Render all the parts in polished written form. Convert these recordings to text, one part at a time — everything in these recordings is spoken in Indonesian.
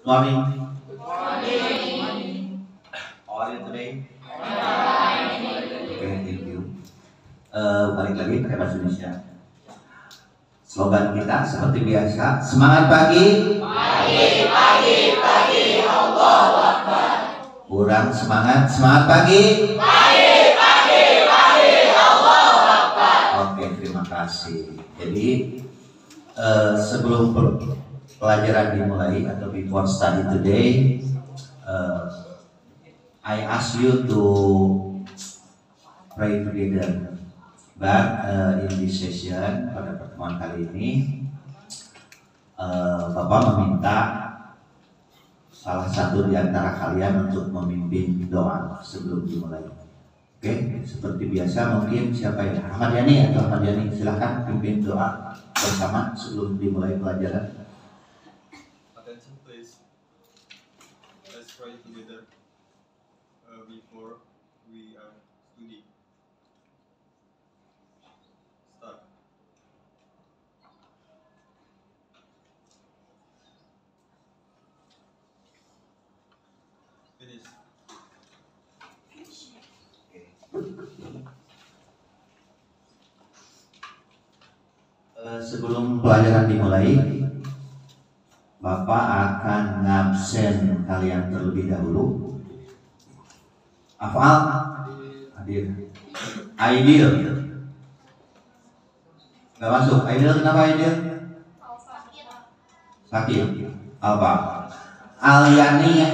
Morning. How are you today? Okay, thank you. Balik lagi pakai bahasa Indonesia. Slogan kita seperti biasa, semangat pagi. Pagi, Allahu Akbar. Kurang semangat pagi. Pagi, Allahu Akbar. Oke, terima kasih. Jadi sebelum pelajaran dimulai atau before study today, I ask you to pray together. But in this session, pada pertemuan kali ini, Bapak meminta salah satu di antara kalian untuk memimpin doa sebelum dimulai. Oke, seperti biasa mungkin siapa ya? Ahmad Yani atau Ahmad Yani, silahkan pimpin doa bersama sebelum dimulai pelajaran. Attention please. Let's pray together before we are studying. Start. Finish. Sebelum pelajaran dimulai, Bapak akan ngabsen kalian terlebih dahulu. Afal hadir. Aidil nggak masuk. Aidil kenapa Aidil? Sakit. Apa? Alyania,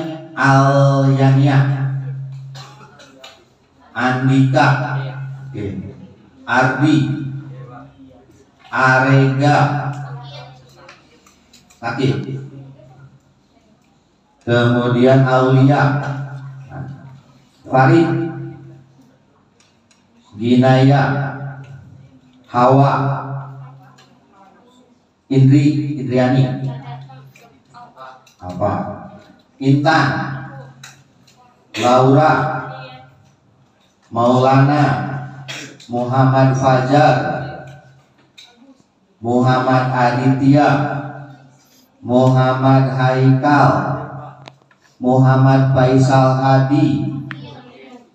Andika, Ardi, Arega, sakit. Kemudian Aulia, Farid, Ginaya, Hawa, Indriani, apa? Intan, Laura, Maulana, Muhammad Fajar, Muhammad Aditya, Muhammad Haikal, Muhammad Faisal Hadi,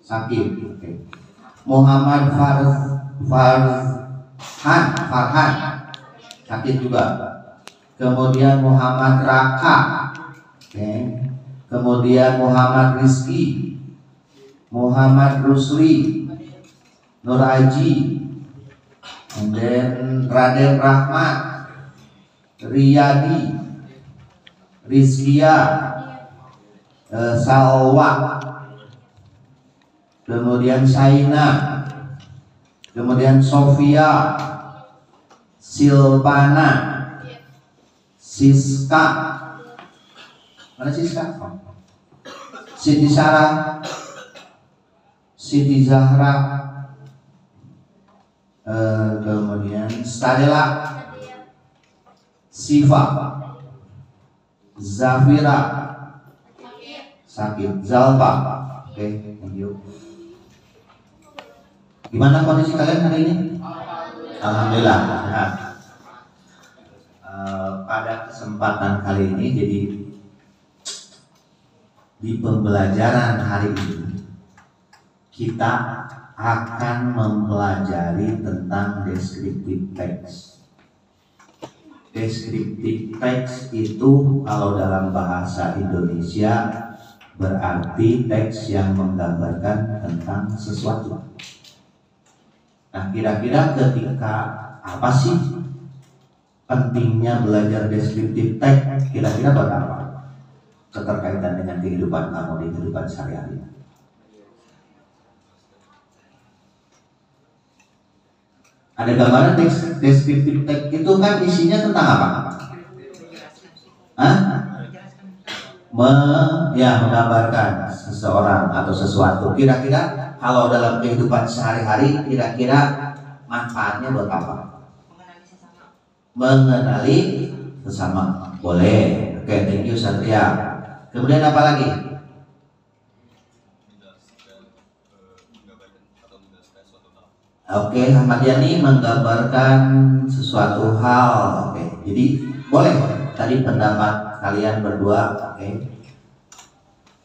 sakit. Muhammad Farhan, sakit juga. Kemudian Muhammad Raka, kemudian Muhammad Rizki, Muhammad Rusli, Nur Aji, dan Raden Rahmat, Riyadi, Rizkia, Salwa, kemudian Saina, kemudian Sofia, Silvana, Siska, mana Siska? Siti Sarah, Siti Zahra, kemudian Stadela, Siva, Zafira, sakit. Zalfa, oke, thank you. Gimana kondisi kalian hari ini? Alhamdulillah sehat. Pada kesempatan kali ini, jadi di pembelajaran hari ini kita akan mempelajari tentang descriptive text. Descriptive text itu kalau dalam bahasa Indonesia berarti teks yang menggambarkan tentang sesuatu. Nah, kira-kira ketika apa sih pentingnya belajar descriptive text? Kira-kira berapa? Keterkaitan dengan kehidupan kamu di kehidupan sehari-hari. Ada gambaran descriptive text itu kan isinya tentang apa? Menggambarkan seseorang atau sesuatu. Kira-kira kalau dalam kehidupan sehari-hari, kira-kira manfaatnya buat apa? Mengenali sesama. Boleh. Oke, thank you Satria. Kemudian apa lagi? Oke, Ahmad Yani menggambarkan sesuatu hal. Oke, jadi boleh tadi pendapat kalian berdua, oke?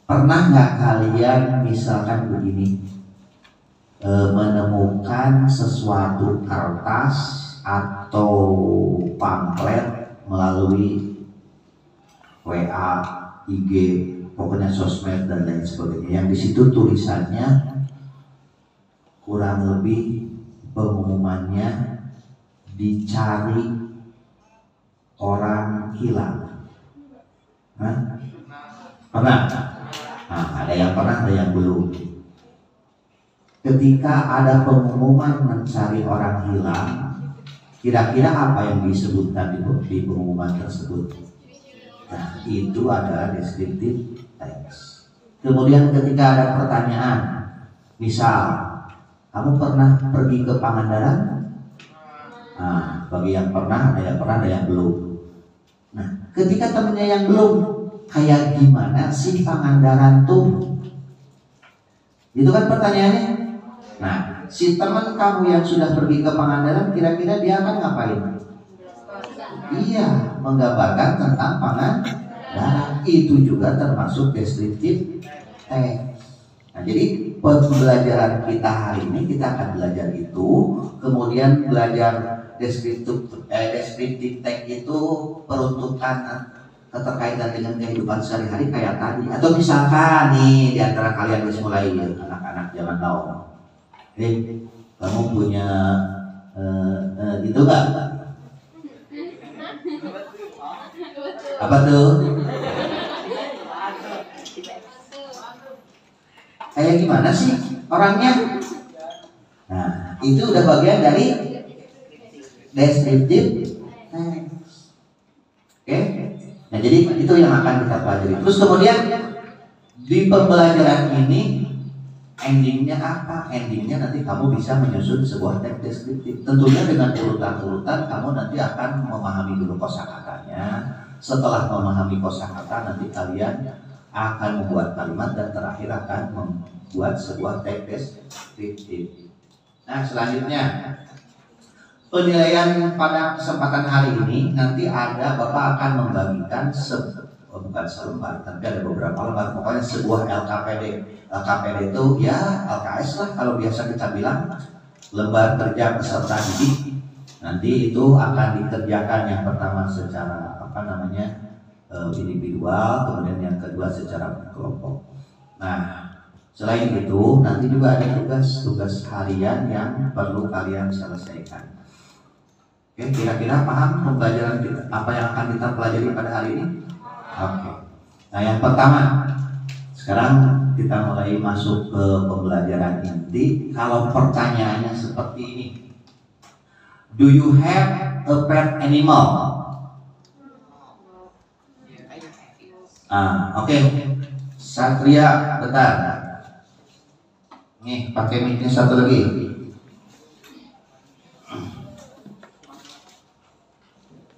Pernah nggak kalian misalkan begini, menemukan sesuatu kertas atau pamflet melalui WA, IG, pokoknya sosmed dan lain sebagainya, yang di situ tulisannya kurang lebih pengumumannya dicari orang hilang. Hah? Pernah? Nah, ada yang pernah, ada yang belum. Ketika ada pengumuman mencari orang hilang, kira-kira apa yang disebutkan di pengumuman tersebut? Nah, itu adalah deskriptif teks. Kemudian ketika ada pertanyaan, misal, kamu pernah pergi ke Pangandaran? Nah, bagi yang pernah, ada yang belum. Nah, ketika temennya yang belum, kayak gimana sih Pangandaran tuh? Itu kan pertanyaannya. Nah, si teman kamu yang sudah pergi ke Pangandaran, kira-kira dia akan ngapain? Iya, menggambarkan tentang Pangandaran. Itu juga termasuk deskriptif teks. Nah, jadi pembelajaran kita hari ini kita akan belajar itu, kemudian belajar deskriptif teks itu peruntukan keterkaitan dengan kehidupan sehari-hari kayak tadi. Atau misalkan nih di antara kalian harus mulai anak-anak zaman now, kamu punya itu nggak? Apa tuh? Kayak gimana sih orangnya? Nah, itu udah bagian dari deskriptif teks. Oke? Nah, jadi itu yang akan kita pelajari. Terus kemudian di pembelajaran ini endingnya apa? Endingnya nanti kamu bisa menyusun sebuah teks deskriptif. Tentunya dengan urutan-urutan kamu nanti akan memahami dulu kosakatanya. Setelah memahami kosakata, nanti kalian akan membuat kalimat dan terakhir akan membuat sebuah teks deskriptif. Nah, selanjutnya penilaian pada kesempatan hari ini nanti ada Bapak akan membagikan bukan selembar, tapi ada beberapa lembar, pokoknya sebuah LKPD. LKPD itu ya LKS lah kalau biasa kita bilang, lembar kerja peserta didik. Nanti itu akan dikerjakan yang pertama secara individual, kemudian yang kedua secara kelompok. Nah, selain itu nanti juga ada tugas harian yang perlu kalian selesaikan. Oke, kira-kira paham pembelajaran kita, apa yang akan kita pelajari pada hari ini? Oke. Nah, yang pertama, sekarang kita mulai masuk ke pembelajaran inti. Kalau pertanyaannya seperti ini, do you have a pet animal? Oke. Satria, bentar. Nih, pakai mic-nya satu lagi.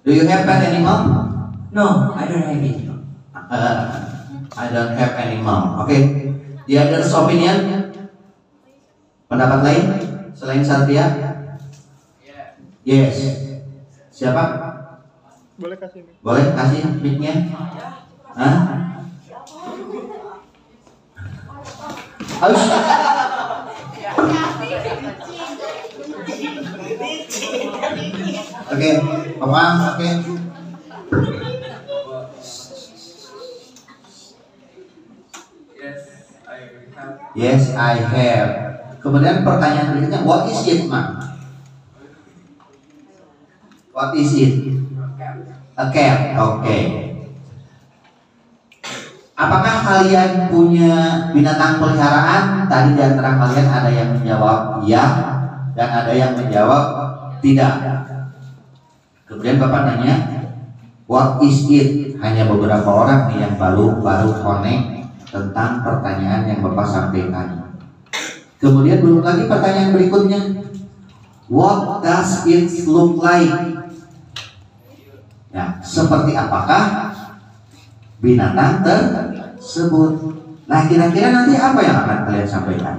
Do you have pet animal? No, I don't have it. I don't have animal. Oke. The other's opinion? Pendapat lain selain Satria? Yes. Siapa? Boleh kasih mic? Boleh kasih mic-nya? Hah? Harus. Oke, paham? Oke. Yes, I have. Kemudian pertanyaan berikutnya, what is it, Ma? What is it? A cat. Oke. Apakah kalian punya binatang peliharaan? Tadi di antara kalian ada yang menjawab ya dan ada yang menjawab tidak. Kemudian Bapak nanya, what is it? Hanya beberapa orang nih yang baru connect tentang pertanyaan yang Bapak sampaikan. Kemudian belum lagi pertanyaan berikutnya, what does it look like? Nah, seperti apakah binatang tersebut? Nah, kira-kira nanti apa yang akan kalian sampaikan?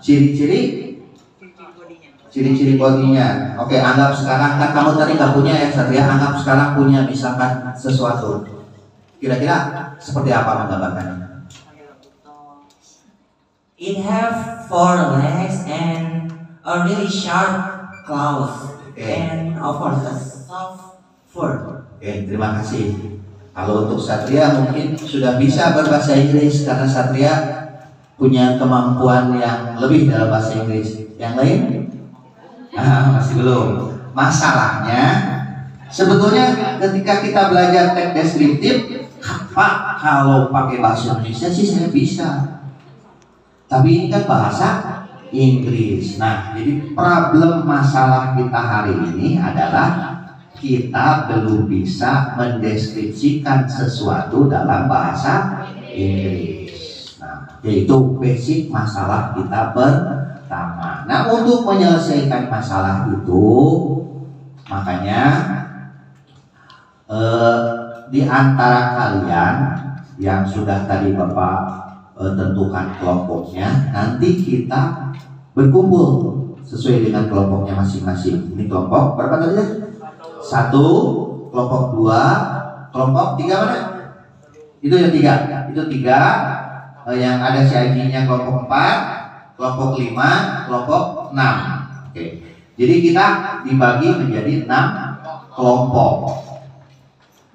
Ciri-ciri Ciri-ciri bodynya. Oke, anggap sekarang kan kamu tadi nggak punya ya Satria. Anggap sekarang punya misalkan sesuatu. Kira-kira seperti apa menggambarkannya? It have 4 legs and a really sharp claws and of course a soft fur. Oke, terima kasih. Kalau untuk Satria mungkin sudah bisa berbahasa Inggris karena Satria punya kemampuan yang lebih dalam bahasa Inggris. Yang lain? Masih belum. Masalahnya sebetulnya ketika kita belajar teks deskriptif, Pak, kalau pakai bahasa Indonesia sih saya bisa. Tapi ini kan bahasa Inggris. Nah, jadi problem masalah kita hari ini adalah kita belum bisa mendeskripsikan sesuatu dalam bahasa Inggris. Nah, yaitu basic masalah kita pertama. Nah, untuk menyelesaikan masalah itu, makanya di antara kalian yang sudah tadi Bapak tentukan kelompoknya, nanti kita berkumpul sesuai dengan kelompoknya masing-masing. Ini kelompok berapa tadi ya? 1, kelompok 2, kelompok 3 mana? Itu yang 3. Itu 3 yang ada CID-nya kelompok 4, kelompok 5, kelompok 6. Oke. Jadi kita dibagi menjadi 6 kelompok.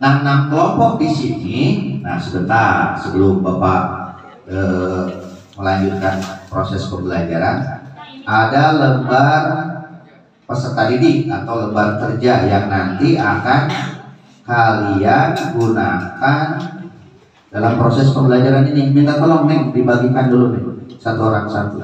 Nah, 6 kelompok di sini. Nah, sebentar sebelum Bapak melanjutkan proses pembelajaran, ada lembar peserta didik atau lembar kerja yang nanti akan kalian gunakan dalam proses pembelajaran ini. Minta tolong Neng dibagikan dulu nih, satu orang satu.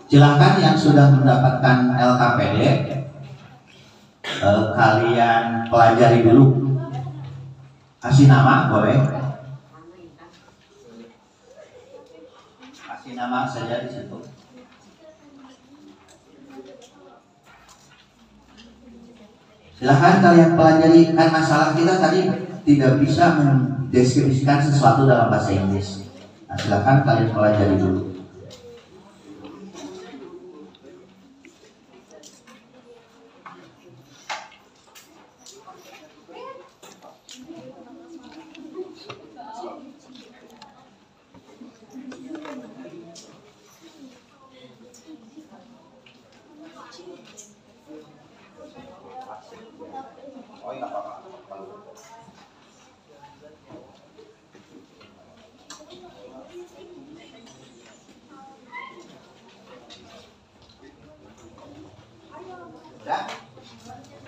Silakan yang sudah mendapatkan LKPD, kalian pelajari dulu. Kasih nama boleh. Kasih nama saja di situ. Silahkan kalian pelajari, kan masalah kita tadi tidak bisa mendeskripsikan sesuatu dalam bahasa Inggris. Nah, silahkan kalian pelajari dulu.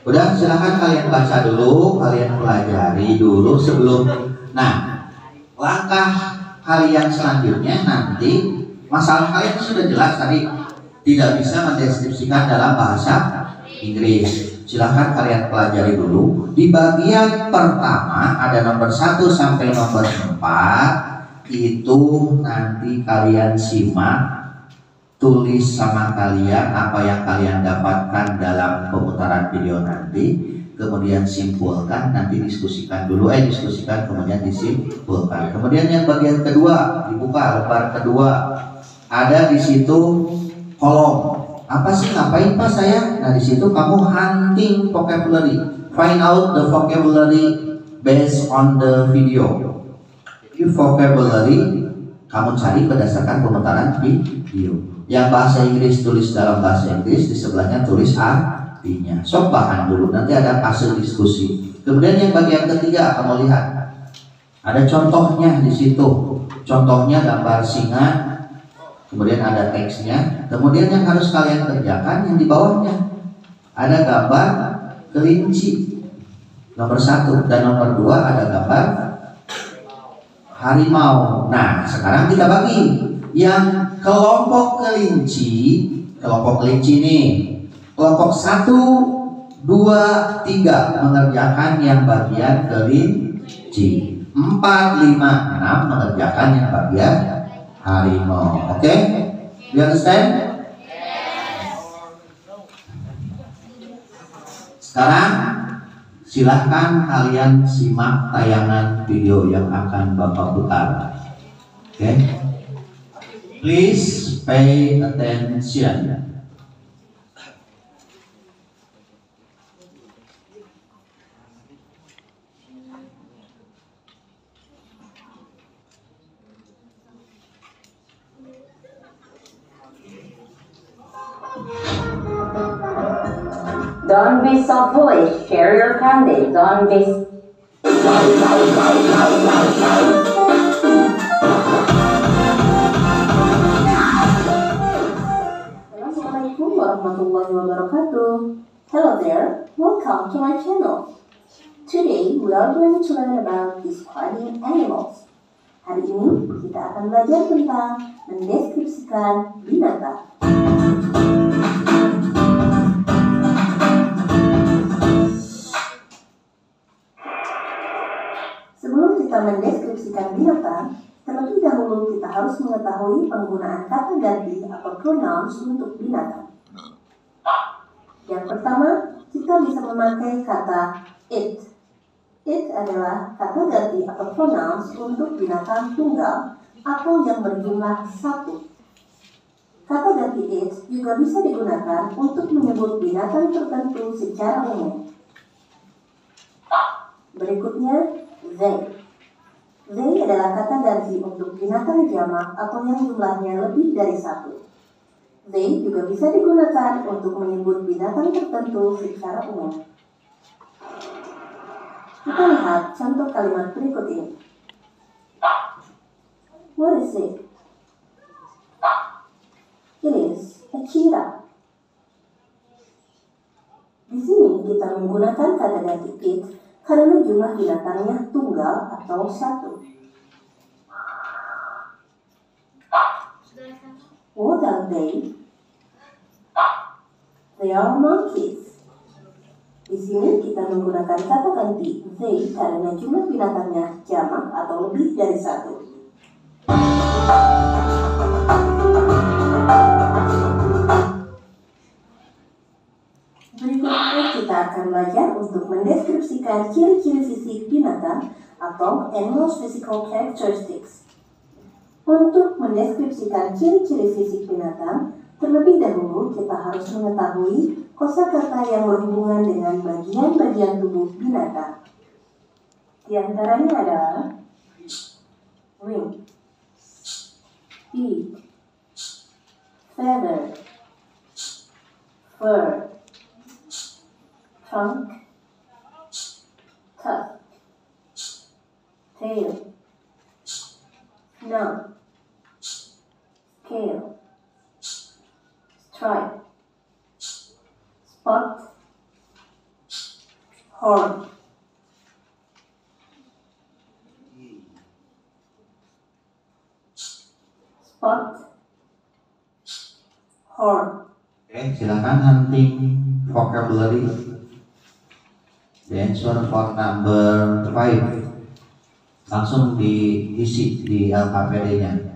Udah, silahkan kalian baca dulu, kalian pelajari dulu sebelum. Nah, langkah kalian selanjutnya nanti, masalah kalian sudah jelas tadi, tidak bisa mendeskripsikan dalam bahasa Inggris. Silahkan kalian pelajari dulu. Di bagian pertama ada nomor 1 sampai nomor 4. Itu nanti kalian simak, tulis sama kalian apa yang kalian dapatkan dalam pemutaran video nanti, kemudian simpulkan, nanti diskusikan dulu, diskusikan kemudian disimpulkan. Kemudian yang bagian kedua, dibuka lembar kedua, ada di situ kolom. Apa sih, ngapain Pak saya? Nah, di situ kamu hunting vocabulary, find out the vocabulary based on the video. Jadi vocabulary kamu cari berdasarkan pemutaran video. Yang bahasa Inggris tulis dalam bahasa Inggris, di sebelahnya tulis artinya. Sok bahan dulu, nanti ada hasil diskusi. Kemudian yang bagian ketiga kamu lihat, ada contohnya di situ. Contohnya gambar singa, kemudian ada teksnya. Kemudian yang harus kalian kerjakan yang di bawahnya ada gambar kelinci nomor 1 dan nomor 2 ada gambar harimau. Nah, sekarang kita bagi. Yang kelompok kelinci nih, kelompok 1, 2, 3 mengerjakan yang bagian kelinci. kucing. 4, 5, 6 mengerjakan yang bagian harimau. Oke? You understand? Sekarang silahkan kalian simak tayangan video yang akan Bapak putar. Oke? Please pay attention. Don't be so foolish. Share your candy. Don't be. Assalamualaikum warahmatullahi wabarakatuh. Hello there. Welcome to my channel. Today we are going to learn about describing animals. Hari ini kita akan belajar tentang mendeskripsikan binatang. Sebelum kita mendeskripsikan binatang, terlebih dahulu kita harus mengetahui penggunaan kata ganti atau pronouns untuk binatang. Yang pertama, kita bisa memakai kata it. It adalah kata ganti atau pronouns untuk binatang tunggal atau yang berjumlah satu. Kata ganti it juga bisa digunakan untuk menyebut binatang tertentu secara umum. Berikutnya, they. They adalah kata ganti untuk binatang jamak atau yang jumlahnya lebih dari satu. They juga bisa digunakan untuk menyebut binatang tertentu secara umum. Kita lihat contoh kalimat berikut ini. What is it? It is a cheetah. Di sini kita menggunakan kata ganti it karena jumlah binatangnya tunggal atau satu. What are they? They are monkeys. Di sini kita menggunakan kata ganti they karena jumlah binatangnya jamak atau lebih dari satu. Berikutnya kita akan belajar untuk mendeskripsikan ciri-ciri fisik binatang atau animals physical characteristics. Untuk mendeskripsikan ciri-ciri fisik binatang, terlebih dahulu kita harus mengetahui kosakata yang berhubungan dengan bagian-bagian tubuh binatang. Di antaranya adalah wing, beak, feather, fur, trunk, tusk, tail, snout, scale, stripe, spot, horn. Spot, horn. Oke, silakan hunting vocabulary. The answer for number 5. Langsung diisi di LKPD-nya.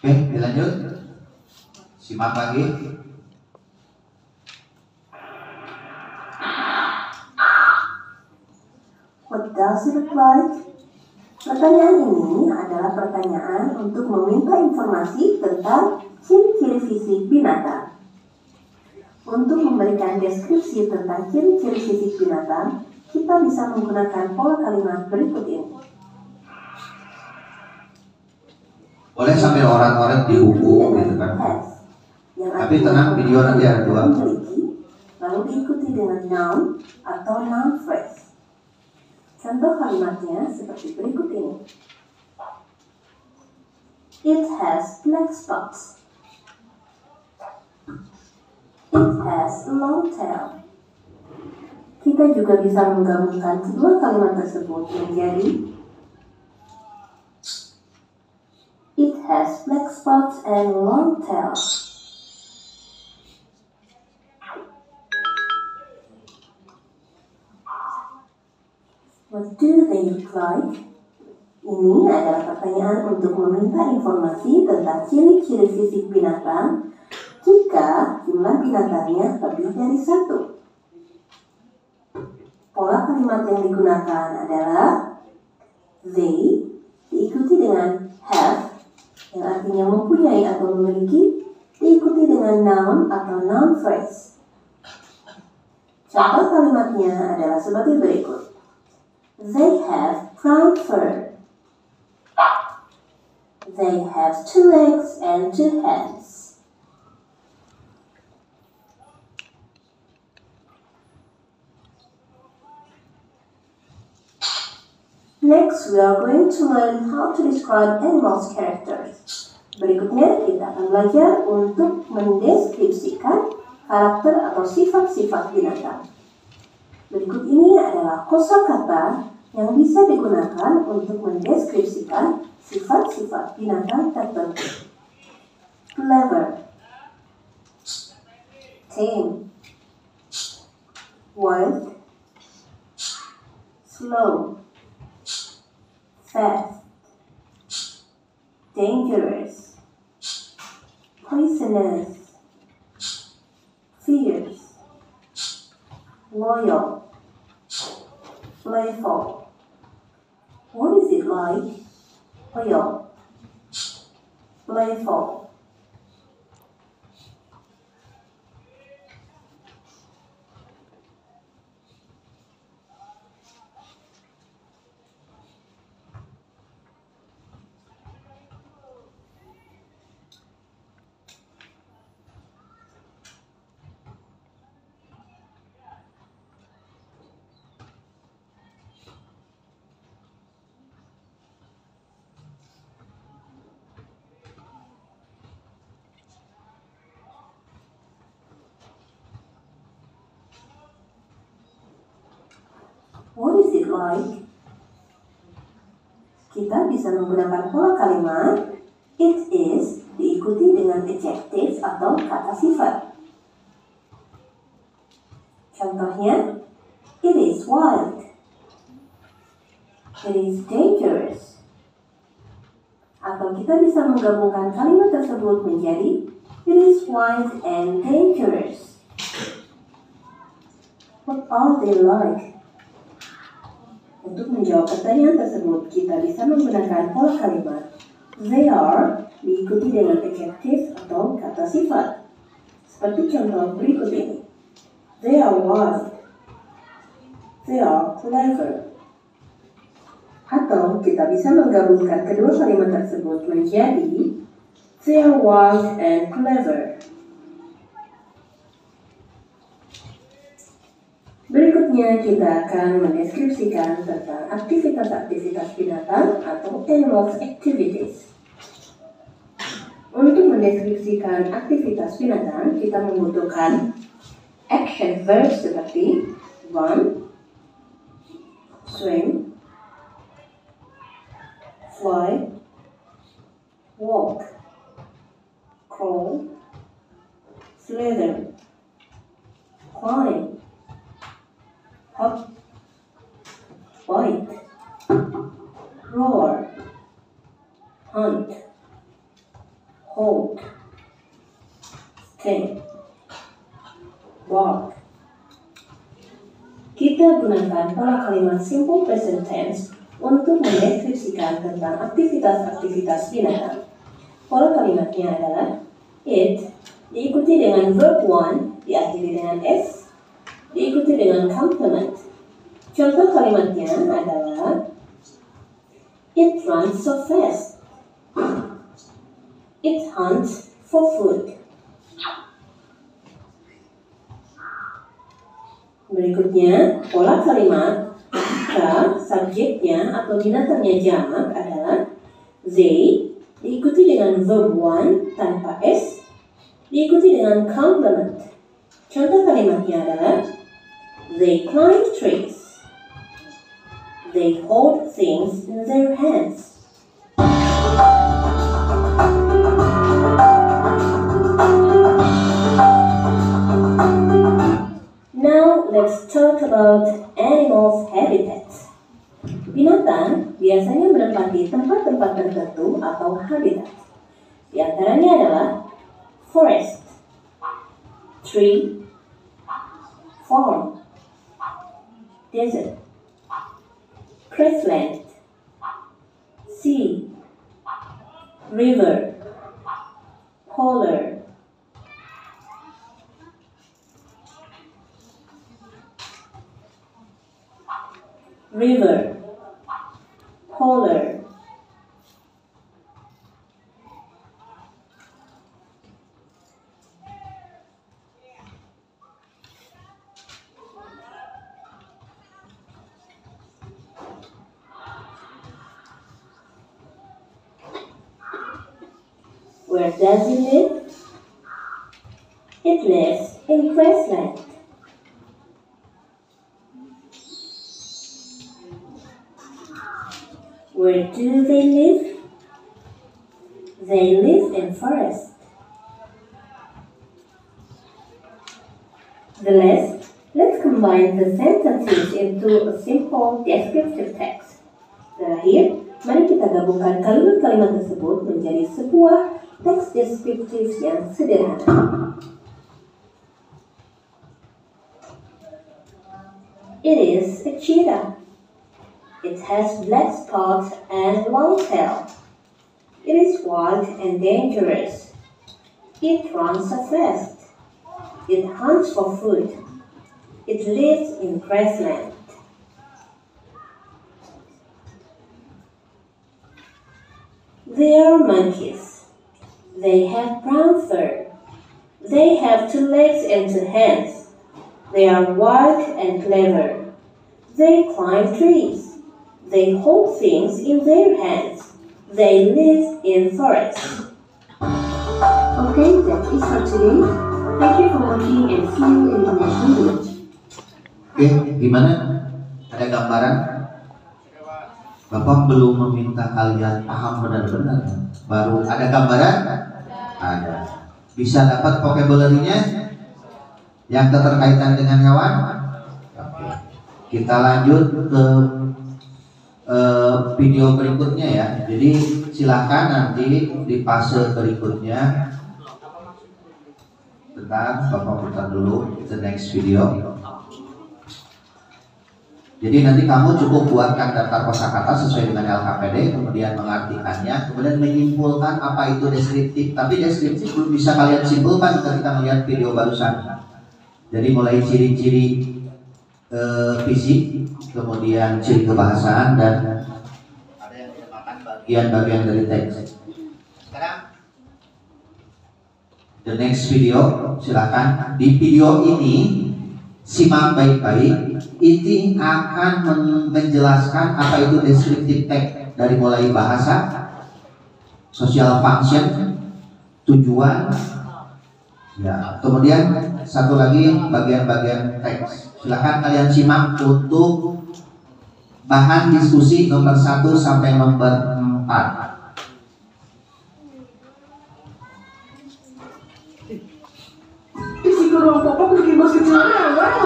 Oke, dilanjut. Simak lagi. What does it look like? Pertanyaan ini adalah pertanyaan untuk meminta informasi tentang ciri-ciri fisik binatang. Untuk memberikan deskripsi tentang ciri-ciri fisik binatang, kita bisa menggunakan pola kalimat berikut ini. Boleh sambil orang-orang di buku gitu kan. Has, yang Tapi artinya tenang, video nanti ada dua. memiliki, lalu diikuti dengan noun atau noun phrase. Contoh kalimatnya seperti berikut ini. It has black spots. It has a long tail. Kita juga bisa menggabungkan kedua kalimat tersebut menjadi It has black spots and long tail. What do they look like? Ini adalah pertanyaan untuk meminta informasi tentang ciri-ciri fisik binatang jika jumlah binatangnya lebih dari satu. Pola kalimat yang digunakan adalah they diikuti dengan have yang artinya mempunyai atau memiliki, diikuti dengan noun atau noun phrase. Contoh kalimatnya adalah sebagai berikut. They have brown fur. They have 2 legs and 2 hands. Next, we are going to learn how to describe animals' characters. Berikutnya, kita akan belajar untuk mendeskripsikan karakter atau sifat-sifat binatang. Berikut ini adalah kosakata yang bisa digunakan untuk mendeskripsikan sifat-sifat binatang tertentu. Clever, tame, wild, slow, fast, dangerous, poisonous, fierce, loyal, playful. What is it like? Loyal, playful. What is it like? Kita bisa menggunakan pola kalimat it is diikuti dengan adjectives atau kata sifat. Contohnya, it is wild. It is dangerous. Atau kita bisa menggabungkan kalimat tersebut menjadi it is wild and dangerous. What are they like? Untuk menjawab pertanyaan tersebut, kita bisa menggunakan pola kalimat they are diikuti dengan adjective atau kata sifat. Seperti contoh berikut ini. They are wild. They are clever. Atau kita bisa menggabungkan kedua kalimat tersebut menjadi they are wild and clever. Berikutnya kita akan mendeskripsikan tentang aktivitas-aktivitas binatang atau animals activities. Untuk mendeskripsikan aktivitas binatang, kita membutuhkan action verb seperti run, swim, fly, walk, crawl, slither, climb, hop, bite, roar, hunt, work. Kita gunakan pola kalimat simple present tense untuk mendeskripsikan tentang aktivitas-aktivitas binatang. Pola kalimatnya adalah it, diikuti dengan verb one, diakhiri dengan s, diikuti dengan complement. Contoh kalimatnya adalah it runs so fast. It hunts for food. Berikutnya, pola kalimat jika subjeknya atau binatangnya jamak adalah they, diikuti dengan verb one tanpa s, diikuti dengan complement. Contoh kalimatnya adalah they climb trees. They hold things in their hands. Now let's talk about animals' habitats. Binatang biasanya menempati tempat-tempat tertentu atau habitat. Di antaranya adalah forest, tree, farm, desert, grassland, sea, river, polar. River, polar. Where does it live? It lives in grassland. Where do they live? They live in forest. Let's combine the sentences into a simple descriptive text. Terakhir, mari kita gabungkan kalimat-kalimat tersebut menjadi sebuah teks deskriptif yang sederhana. It is a cheetah. It has black spots and long tail. It is wild and dangerous. It runs so fast. It hunts for food. It lives in grassland. They are monkeys. They have brown fur. They have 2 legs and 2 hands. They are wild and clever. They climb trees. They hold things in their hands. They live in forests. Okay, that is for today. Thank you for watching and see you in the next video. Oke, gimana? Ada gambaran? Bapak belum meminta kalian paham benar-benar. Baru ada gambaran? Ada. Bisa dapat vocabulary-nya? Yang keterkaitan dengan hewan? Oke. Kita lanjut ke video berikutnya ya. Jadi silakan nanti di fase berikutnya. Bentar, Bapak putar dulu the next video. Jadi nanti kamu cukup buatkan daftar kosakata sesuai dengan LKPD, kemudian mengartikannya, kemudian menyimpulkan apa itu deskriptif. Tapi deskriptif belum bisa kalian simpulkan ketika melihat video barusan. Jadi mulai ciri-ciri fisik, kemudian ciri kebahasaan, dan ada yang dinamakan bagian-bagian dari teks. Sekarang the next video, silakan. Di video ini simak baik-baik. Ini akan menjelaskan apa itu descriptive text, dari mulai bahasa, social function, tujuan, ya. Kemudian satu lagi bagian-bagian teks. Silakan kalian simak untuk bahan diskusi nomor 1 sampai nomor 4. Isi ruang pokok bikin bos kecilnya, wow.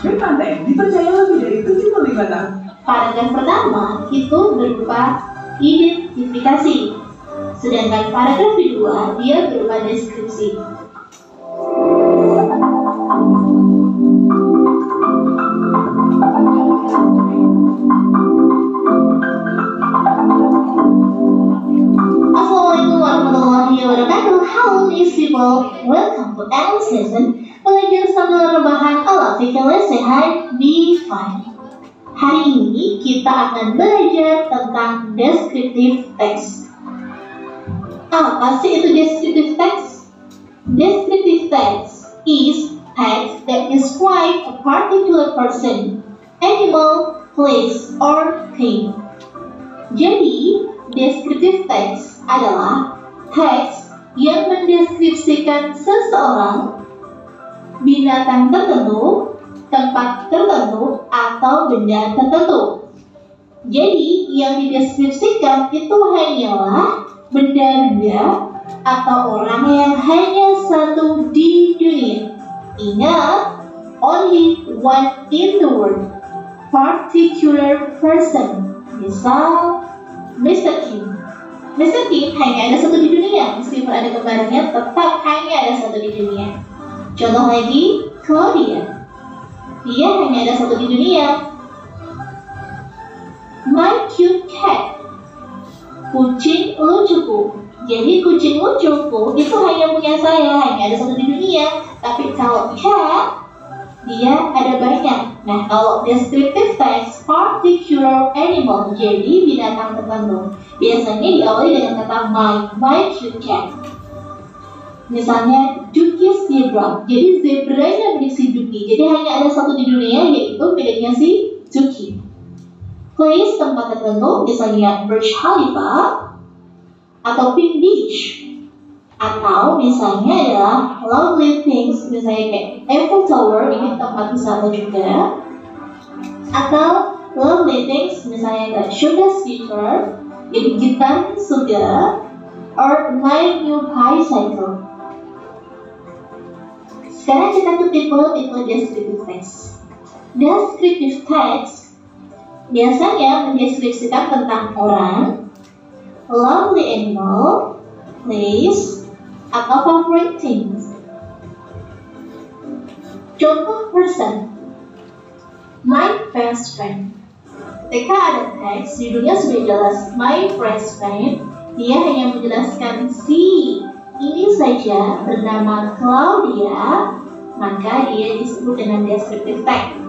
Dan paten dipercaya lebih dari 75 tahun. Paragraf pertama itu berupa identifikasi, sedangkan paragraf kedua dia berupa deskripsi. people, welcome to Alice Lesson, belajar sambil rebahan ala Fikir Sehat Define. Hari ini kita akan belajar tentang descriptive text. Apa sih itu descriptive text? Descriptive text is text that describe a particular person, animal, place, or thing. Jadi, descriptive text adalah teks yang mendeskripsikan seseorang, binatang tertentu, tempat tertentu, atau benda tertentu. Jadi, yang dideskripsikan itu hanyalah benda-benda atau orang yang hanya satu di dunia. Ingat, only one in the world, particular person. Misal, Mr. Kim. Mr. Kim hanya ada satu di dunia, meskipun ada kembarannya, tetap hanya ada satu di dunia. Contoh lagi, Claudia. Dia hanya ada satu di dunia. My cute cat. Kucing lucuku. Jadi kucing lucuku itu hanya punya saya, hanya ada satu di dunia. Tapi kalau cat, dia ada banyak. Nah, kalau descriptive text, particular animal, jadi binatang tertentu. Biasanya diawali dengan kata my cute cat. Misalnya, Juki's zebra. Jadi zebranya milik si Juki. Jadi hanya ada satu di dunia, yaitu miliknya si Juki. Place tempat tertentu, misalnya Burj Khalifa atau Pink Beach. Atau misalnya adalah lovely things, misalnya kayak Eiffel Tower, ini tempat wisata juga. Atau lovely things, misalnya kayak Sugar's Future, jadi gitar surga, or my new bicycle. Sekarang kita ke tipe descriptive text. Descriptive text biasanya mendeskripsikan tentang orang, lovely animal, place, atau favorite things. Contoh person, my best friend. Ketika ada teks, judulnya sudah jelas my best friend, dia hanya menjelaskan si ini saja bernama Claudia, maka dia disebut dengan descriptive text.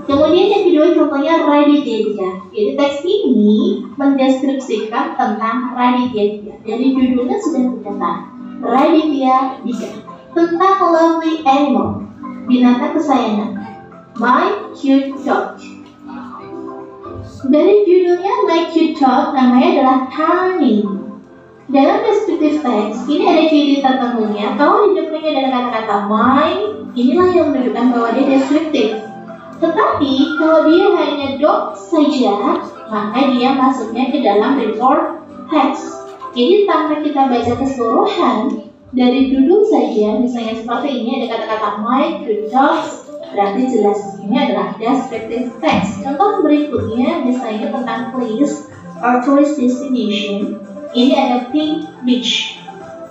Kemudian yang kedua contohnya Raditya. Jadi teks ini mendeskripsikan tentang Raditya. Jadi judulnya sudah tercatat. Raditya Dika. Tentang lovely animal, binatang kesayangan. My cute dog. Dari judulnya My Cute Dog, namanya adalah Tani. Dalam descriptive text, ini ada ciri tertentunya. Kalau di depannya ada kata-kata my, inilah yang menunjukkan bahwa dia deskriptif. Tetapi kalau dia hanya dog saja, maka dia masuknya ke dalam report text. Jadi tanpa kita baca keseluruhan, dari judul saja, misalnya seperti ini ada kata-kata my cute dogs, berarti jelas ini adalah descriptive text. Contoh berikutnya misalnya tentang place or tourist destination. Ini ada Pink Beach.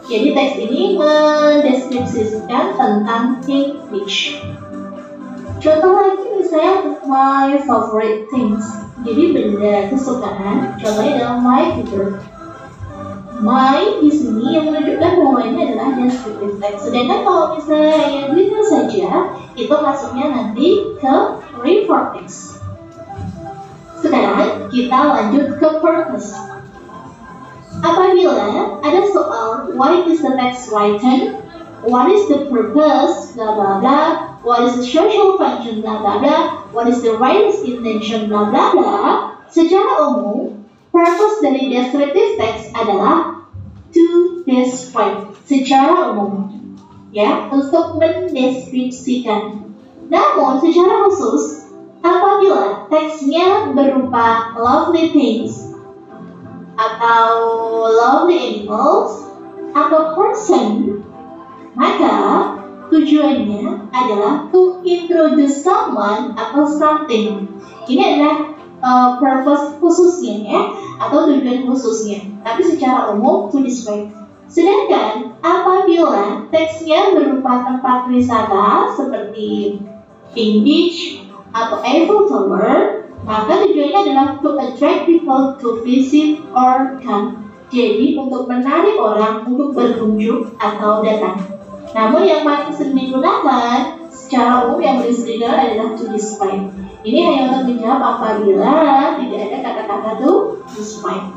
Jadi teks ini mendeskripsikan tentang Pink Beach. Contoh lagi misalnya my favorite things. Jadi benda kesukaan. Contohnya adalah my favorite. My di sini yang menunjukkan bahwa ini adalah descriptive text. Sedangkan kalau misalnya yang glitter saja, itu masuknya nanti ke report text. Sekarang kita lanjut ke purpose. Apabila ada soal why is the text written, what is the purpose, bla bla bla, what is the social function, bla bla bla, what is the writer's intention, bla bla bla, secara umum, purpose dari descriptive text adalah to describe secara umum, ya, untuk mendeskripsikan. Namun secara khusus, apabila teksnya berupa lovely things atau lovely animals atau person, maka tujuannya adalah to introduce someone atau something. Ini adalah purpose khususnya ya, atau tujuan khususnya. Tapi secara umum to describe. Sedangkan apabila teksnya berupa tempat wisata seperti Pink Beach atau Eiffel Tower, maka tujuannya adalah to attract people to visit or come. Jadi untuk menarik orang untuk berkunjung atau datang. Namun yang paling sering digunakan secara umum yang disregard adalah to describe. Ini hanya untuk menjawab apabila tidak ada kata-kata to describe.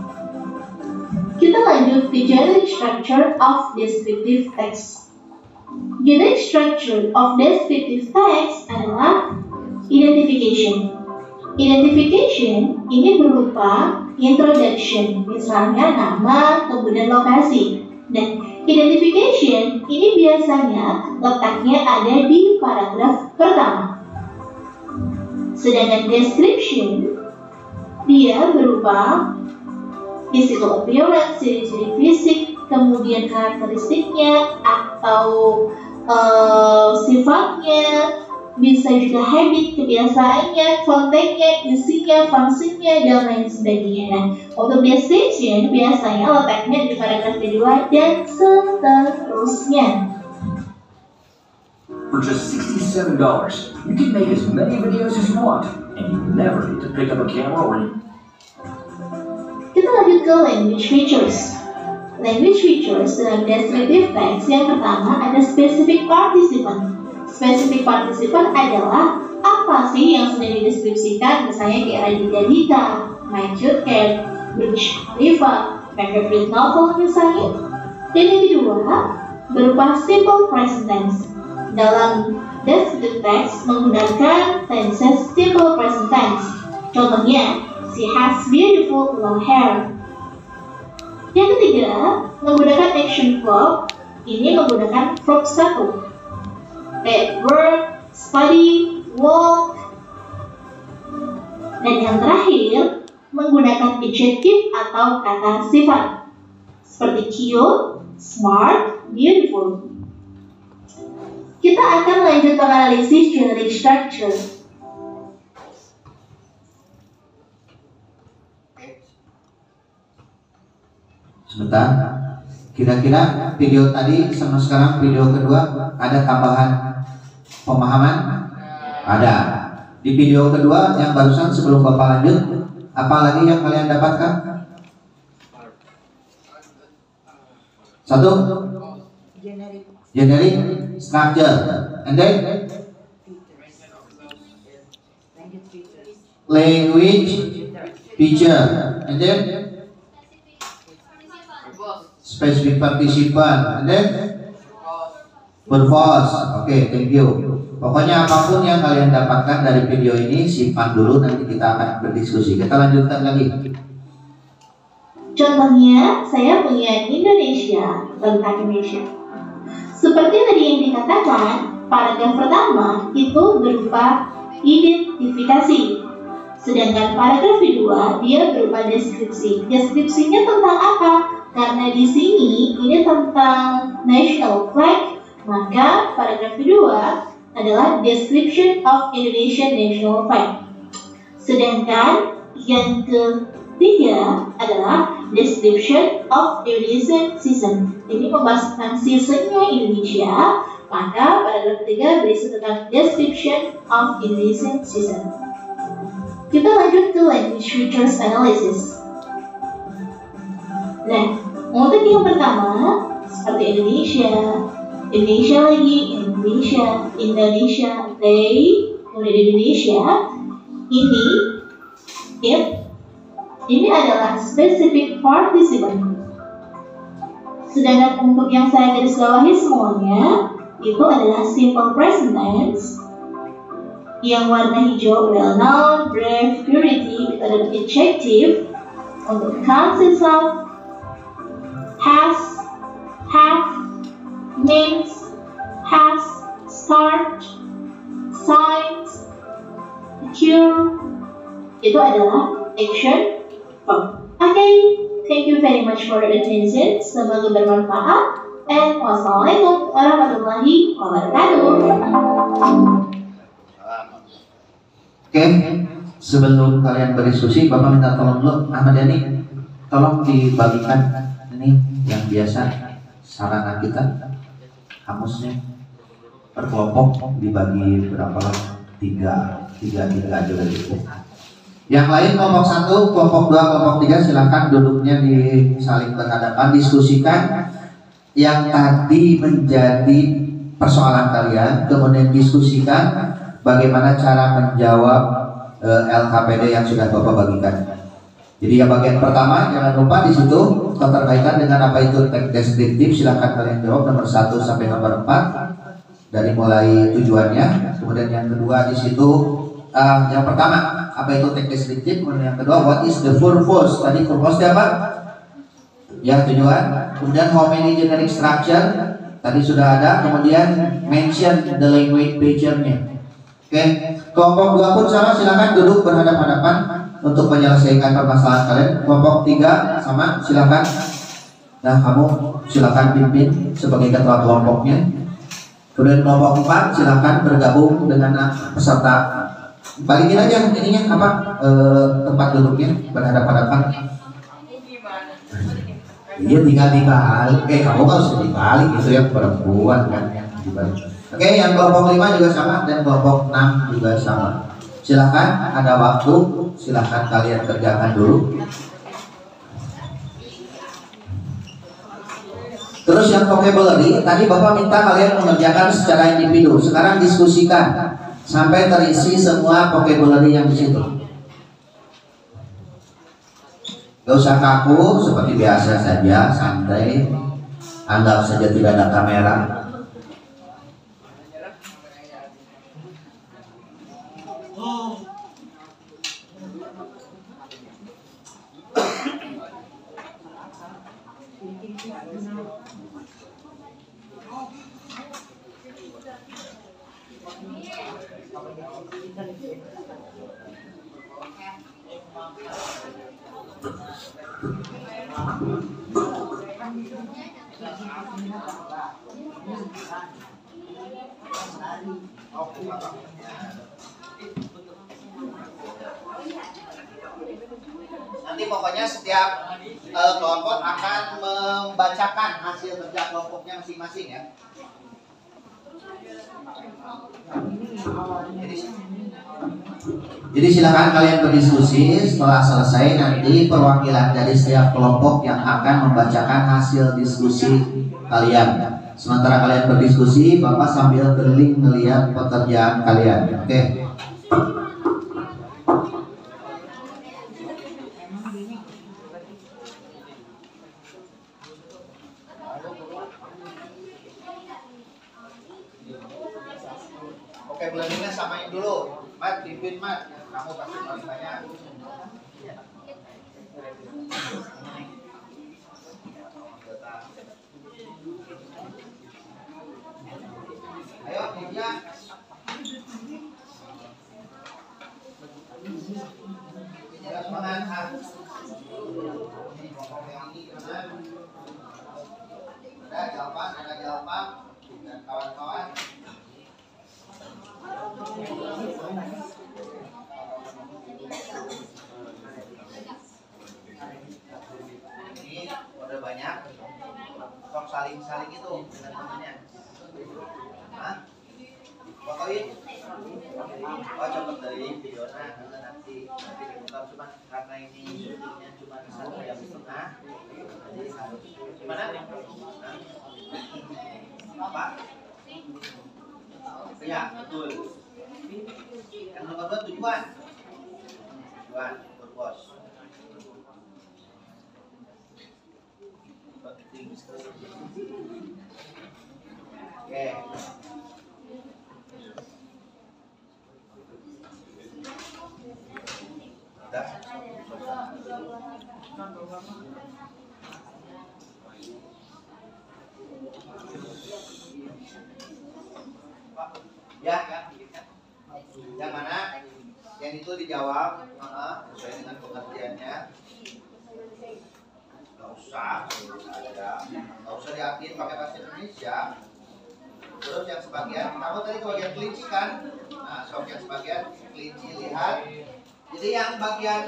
Kita lanjut ke generic structure of descriptive text. Generic structure of descriptive text adalah identification. Identification ini berupa introduction, misalnya nama, kemudian lokasi. Dan identification ini biasanya letaknya ada di paragraf pertama. Sedangkan description dia berupa physical appearance, ciri-ciri fisik, kemudian karakteristiknya atau sifatnya, bisa juga habit, kebiasaannya, kontennya, isinya, fungsinya, dan lain sebagainya. Nah, untuk description biasanya letaknya di paragraf kedua dan seterusnya. For just $67, you can make as many videos as you want, and you never need to pick up a camera or Kita lanjut ke language features. Language features dalam descriptive text yang pertama ada specific participant. Specific participant adalah apa sih yang sudah dideskripsikan, misalnya kayak Raditya Dika, My Cute Cat, Burj Khalifa, My Favorite Novel misalnya. Dan yang kedua berupa simple present tense. Dalam descriptive text menggunakan tenses simple present tense. Contohnya, she has beautiful long hair. Yang ketiga menggunakan action verb. Ini menggunakan verb 1. Kayak work, study, walk. Dan yang terakhir menggunakan adjective atau kata sifat seperti cute, smart, beautiful. Kita akan lanjut menganalisis generic structure. Sebentar. Kira-kira video tadi sama sekarang video kedua ada tambahan pemahaman? Ada. Di video kedua yang barusan sebelum Bapak lanjut, apa lagi yang kalian dapatkan? Satu? Generic structure. And then? Language feature. And then? Specific participant. And then? Purpose. Oke, thank you. Pokoknya apapun yang kalian dapatkan dari video ini simpan dulu, nanti kita akan berdiskusi. Kita lanjutkan lagi. Contohnya, saya punya Indonesia tentang Indonesia. Seperti tadi yang dikatakan, paragraf pertama itu berupa identifikasi. Sedangkan paragraf kedua dia berupa deskripsi. Deskripsinya tentang apa? Karena di sini ini tentang national flag, maka paragraf kedua adalah description of Indonesian national flag. Sedangkan yang ketiga adalah description of Indonesian season. Ini membahas tentang seasonnya Indonesia, maka paragraf ketiga berisi tentang description of Indonesian season. Kita lanjut ke language features analysis. Nah, untuk yang pertama seperti Indonesia lagi, Indonesia, they, kemudian Indonesia, ini adalah specific participant. Sedangkan untuk yang saya garis bawahi semuanya itu adalah simple present tense. Yang warna hijau well known, brave, purity itu adalah adjective. Untuk consists of, has, have, means, has, start, signs, cure itu adalah action verb. Okay, thank you very much for your attention. Semoga bermanfaat. And wassalamualaikum warahmatullahi wabarakatuh. Oke, sebelum kalian berdiskusi, Bapak minta tolong dulu, Ahmad Yani, tolong dibagikan ini yang biasa sarana kita, kamusnya per kelompok dibagi berapa? Tiga aja cukup. Yang lain kelompok 1, kelompok 2, kelompok 3 silahkan duduknya di saling berhadapan, diskusikan yang tadi menjadi persoalan kalian, kemudian diskusikan bagaimana cara menjawab LKPD yang sudah Bapak bagikan. Jadi yang bagian pertama jangan lupa di situ keterkaitan dengan apa itu teks deskriptif, silahkan kalian jawab nomor 1 sampai nomor 4 dari mulai tujuannya. Kemudian yang kedua di situ yang pertama apa itu teks deskriptif, kemudian yang kedua what is the purpose, tadi purpose apa? Yang tujuan. Kemudian how many generic structure tadi sudah ada, kemudian mention the language feature-nya. Oke, kelompok 2 pun sama, silakan duduk berhadapan-hadapan untuk menyelesaikan permasalahan kalian. Kelompok 3 sama, silakan. Nah, kamu silakan pimpin sebagai ketua kelompoknya. Kemudian kelompok 4 silakan bergabung dengan peserta. Balikin aja ininya apa tempat duduknya berhadapan-hadapan. Iya tinggal dibalik. Kamu kan harus dibalik itu yang perempuan kan yang dibalik. Oke, yang kelompok 5 juga sama dan kelompok 6 juga sama. Silakan, ada waktu, silakan kalian kerjakan dulu. Terus yang vocabulary, tadi Bapak minta kalian mengerjakan secara individu. Sekarang diskusikan sampai terisi semua vocabulary yang di situ. Gak usah kaku, seperti biasa saja, santai. Anggap saja tidak ada kamera. Nanti pokoknya setiap kelompok akan membacakan hasil kerja kelompoknya masing-masing ya. Jadi silakan kalian berdiskusi. Setelah selesai nanti perwakilan dari setiap kelompok yang akan membacakan hasil diskusi kalian. Sementara kalian berdiskusi, Bapak sambil keliling melihat pekerjaan kalian. Oke. Oke, belajarnya samain dulu. Mat, pimpin Mat. Kamu pasti paling banyak. Ayo, kerja. Jangan semangat. Ada jawaban, dan kawan-kawan. Ini udah banyak. Sok saling-saling itu dengan temannya. Hah? Pokoknya cepet dari videonya nanti dibuka, cuma karena ini syutingnya cuma 1 jam setengah, jadi harus gimana? Apa? Ya betul. Yang nomor 2 tujuan purpose. Oke. Ya. Yang mana? Yang itu dijawab sesuai dengan pengertiannya. Nggak usah diartiin pakai bahasa Indonesia. Terus yang sebagian, kamu tadi bagian kelinci kan? Nah, yang sebagian kelinci lihat. Jadi yang bagian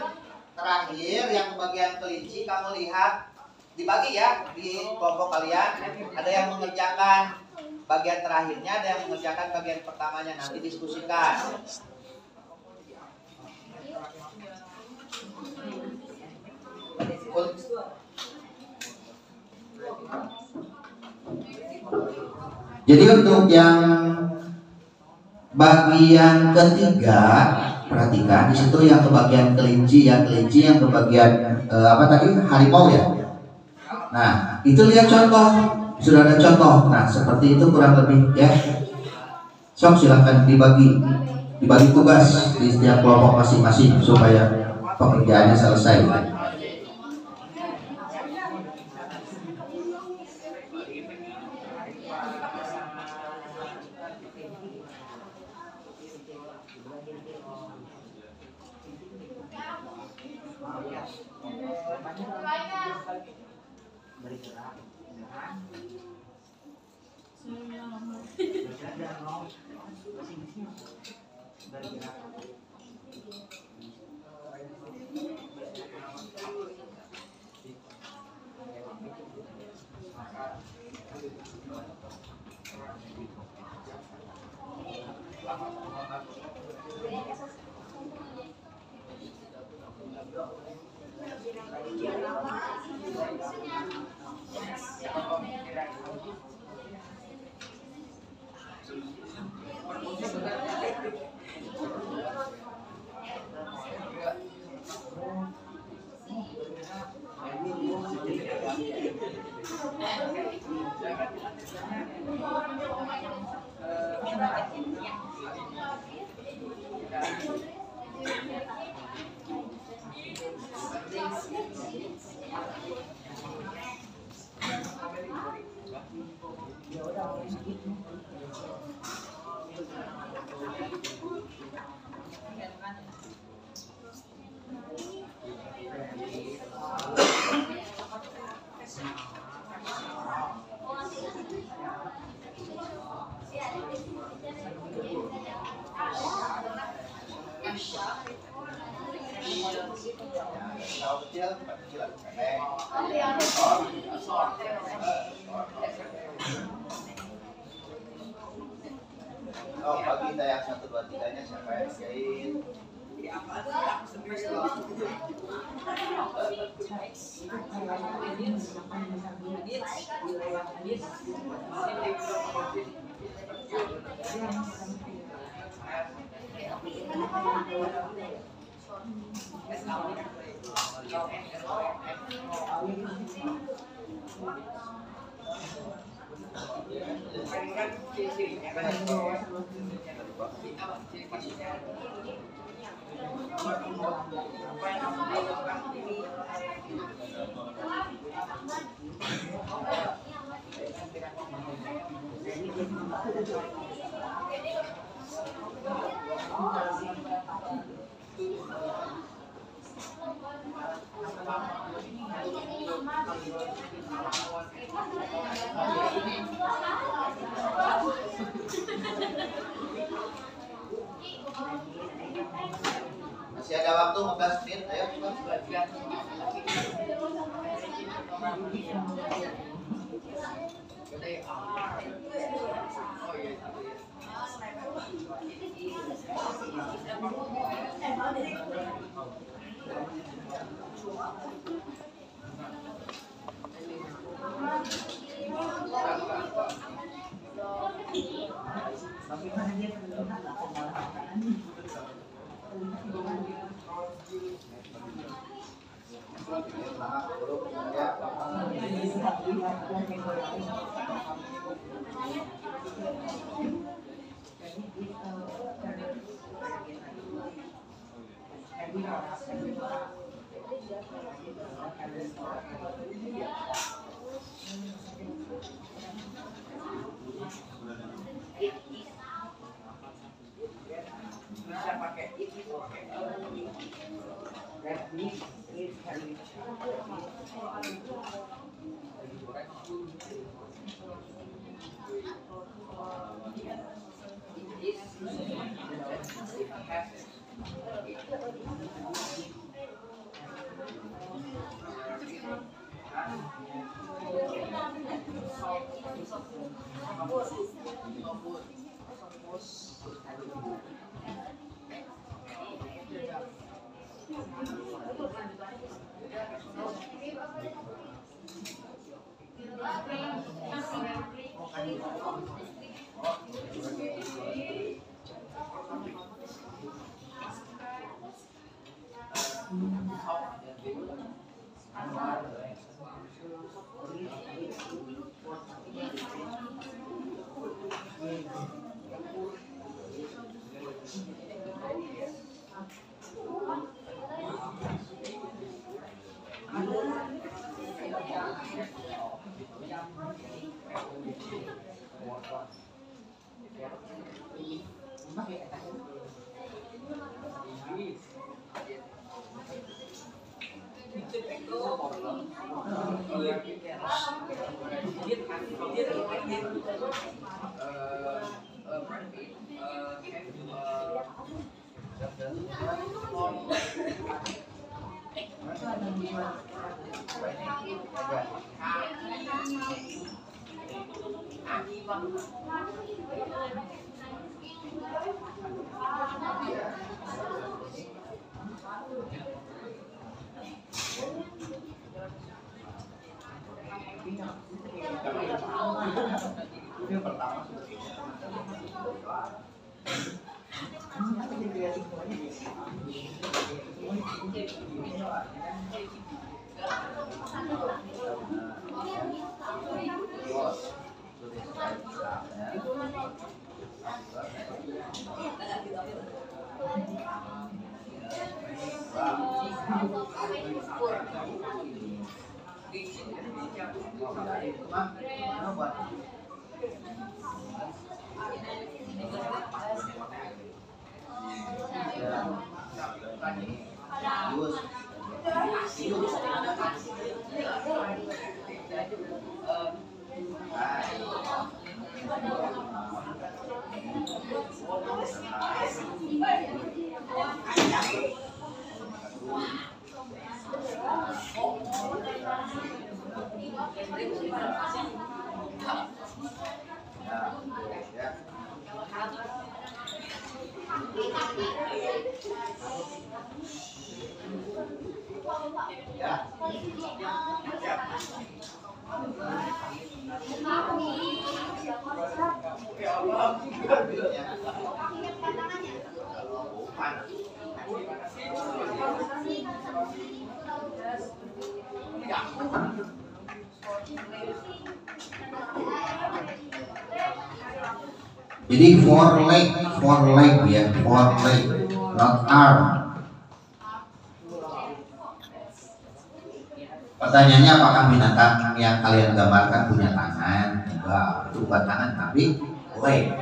terakhir, yang bagian kelinci kamu lihat dibagi ya di kelompok kalian. Ada yang mengerjakan bagian terakhirnya, ada yang mengerjakan bagian pertamanya, nanti diskusikan. Jadi untuk yang bagian ketiga, perhatikan di situ yang kebagian kelinci ya, kelinci yang kebagian apa tadi, harimau ya. Nah itu lihat contoh, sudah ada contoh. Nah seperti itu kurang lebih ya. Sok silahkan dibagi tugas di setiap kelompok masing-masing supaya pekerjaannya selesai. Oh, bagi kita yang 1, 2, 3-nya siapa yang ngerjain? Masih ada waktu 15 menit, ayo. Jadi four leg ya, four leg, not arm. Pertanyaannya apakah binatang yang kalian gambarkan punya tangan? Enggak, itu bukan tangan tapi leg.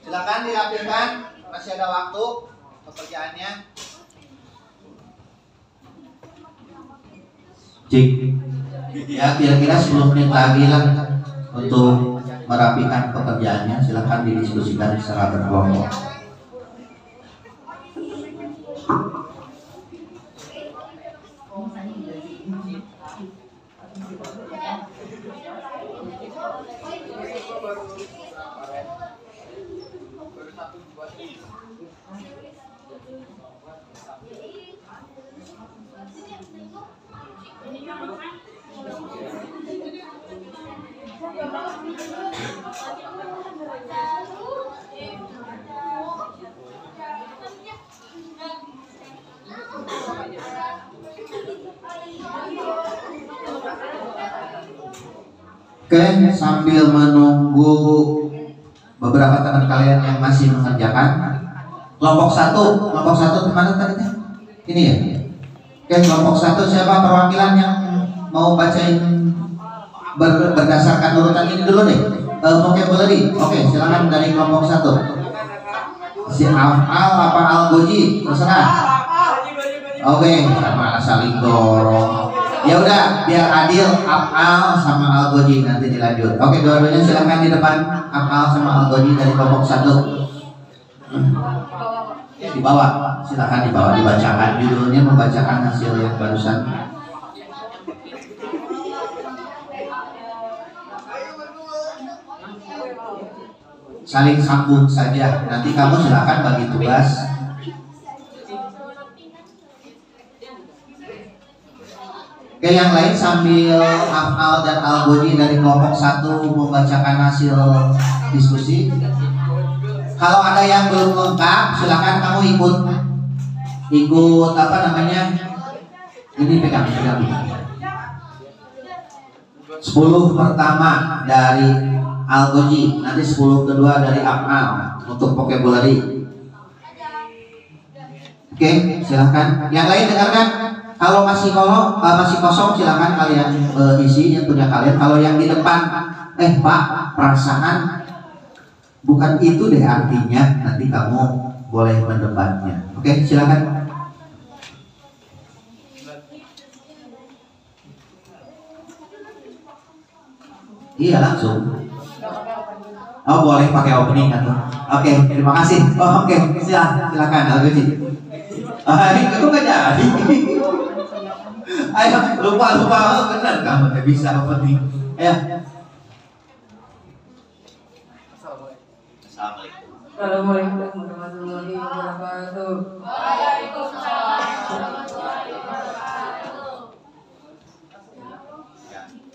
Silakan dirapikan, masih ada waktu pekerjaannya. Cik, ya kira-kira 10 menit lagi lah untuk merapikan pekerjaannya. Silakan didiskusikan secara berkelompok. Oke, sambil menunggu beberapa teman kalian yang masih mengerjakan, kelompok satu kemana tadi? Ini ya. Oke, kelompok 1 siapa perwakilan yang mau bacain berdasarkan urutan ini dulu deh. Vocabulary. Oke, silakan dari kelompok 1. Si Af'al apa Al-Goji? Terserah. Oke, sama saling dorong. Ya udah, biar adil Af'al sama Al-Goji nanti dilanjut. Oke, dua-duanya silakan di depan. Af'al sama Al-Goji dari kelompok 1. Di bawah, silakan di bawah dibacakan judulnya, membacakan hasil yang barusan. Saling sambung saja. Nanti kamu silakan bagi tugas. Oke, yang lain sambil Af'al dan Al-Goji dari kelompok 1 membacakan hasil diskusi. Kalau ada yang belum lengkap, silakan kamu ikut apa namanya? Ini pegang. 10 pertama dari Al-Goji, nanti 10 kedua dari Af'al untuk vocabulary. Oke, silakan. Yang lain dengarkan. Kalau masih kosong silakan kalian isi yang punya kalian. Kalau yang di depan, Pak, perasaan bukan itu deh artinya. Nanti kamu boleh mendebatnya. Oke, silakan. Iya, langsung. Oh, boleh pakai opening atau? Oke, terima kasih. Oh, oke, silakan Al-Goji. Itu nggak jadi. Ayo, lupa benar kamu nggak bisa opening. Ayo. Assalamualaikum warahmatullahi wabarakatuh.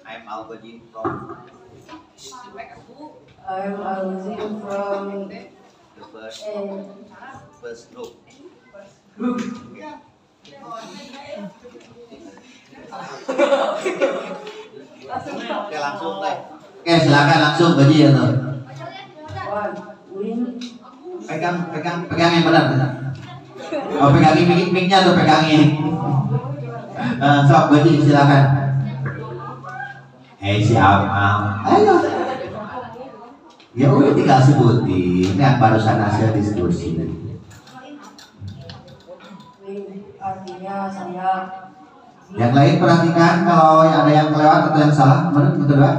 I'm Al-Goji from the first group. Oke, langsung deh. Oke, silakan langsung Goji ya tuh. Pegang yang benar. Oh, pegangin mic-nya tuh, pegangin. Sok Goji silakan. Siapa? Ayo. Ya udah tinggal sebutin yang barusan hasil diskusi. Artinya saya. Yang lain perhatikan kalau ada yang kelewat atau yang salah. Betul ya?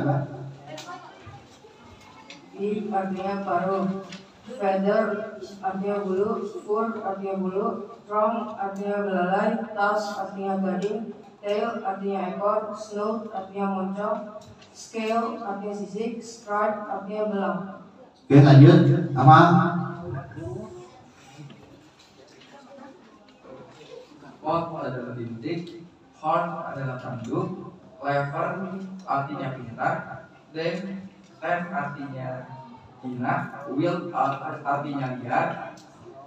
Artinya paruh. Feather artinya bulu. Fur artinya bulu. Trunk artinya belalai. Tas artinya gading. Tail artinya ekor. Snout artinya moncong. Scale artinya sisik. Stripe artinya belang. Oke, lanjut. Apa? Pot adalah bintik, horn adalah tanduk, lever artinya pintar, then step artinya jinak, wheel artinya liar,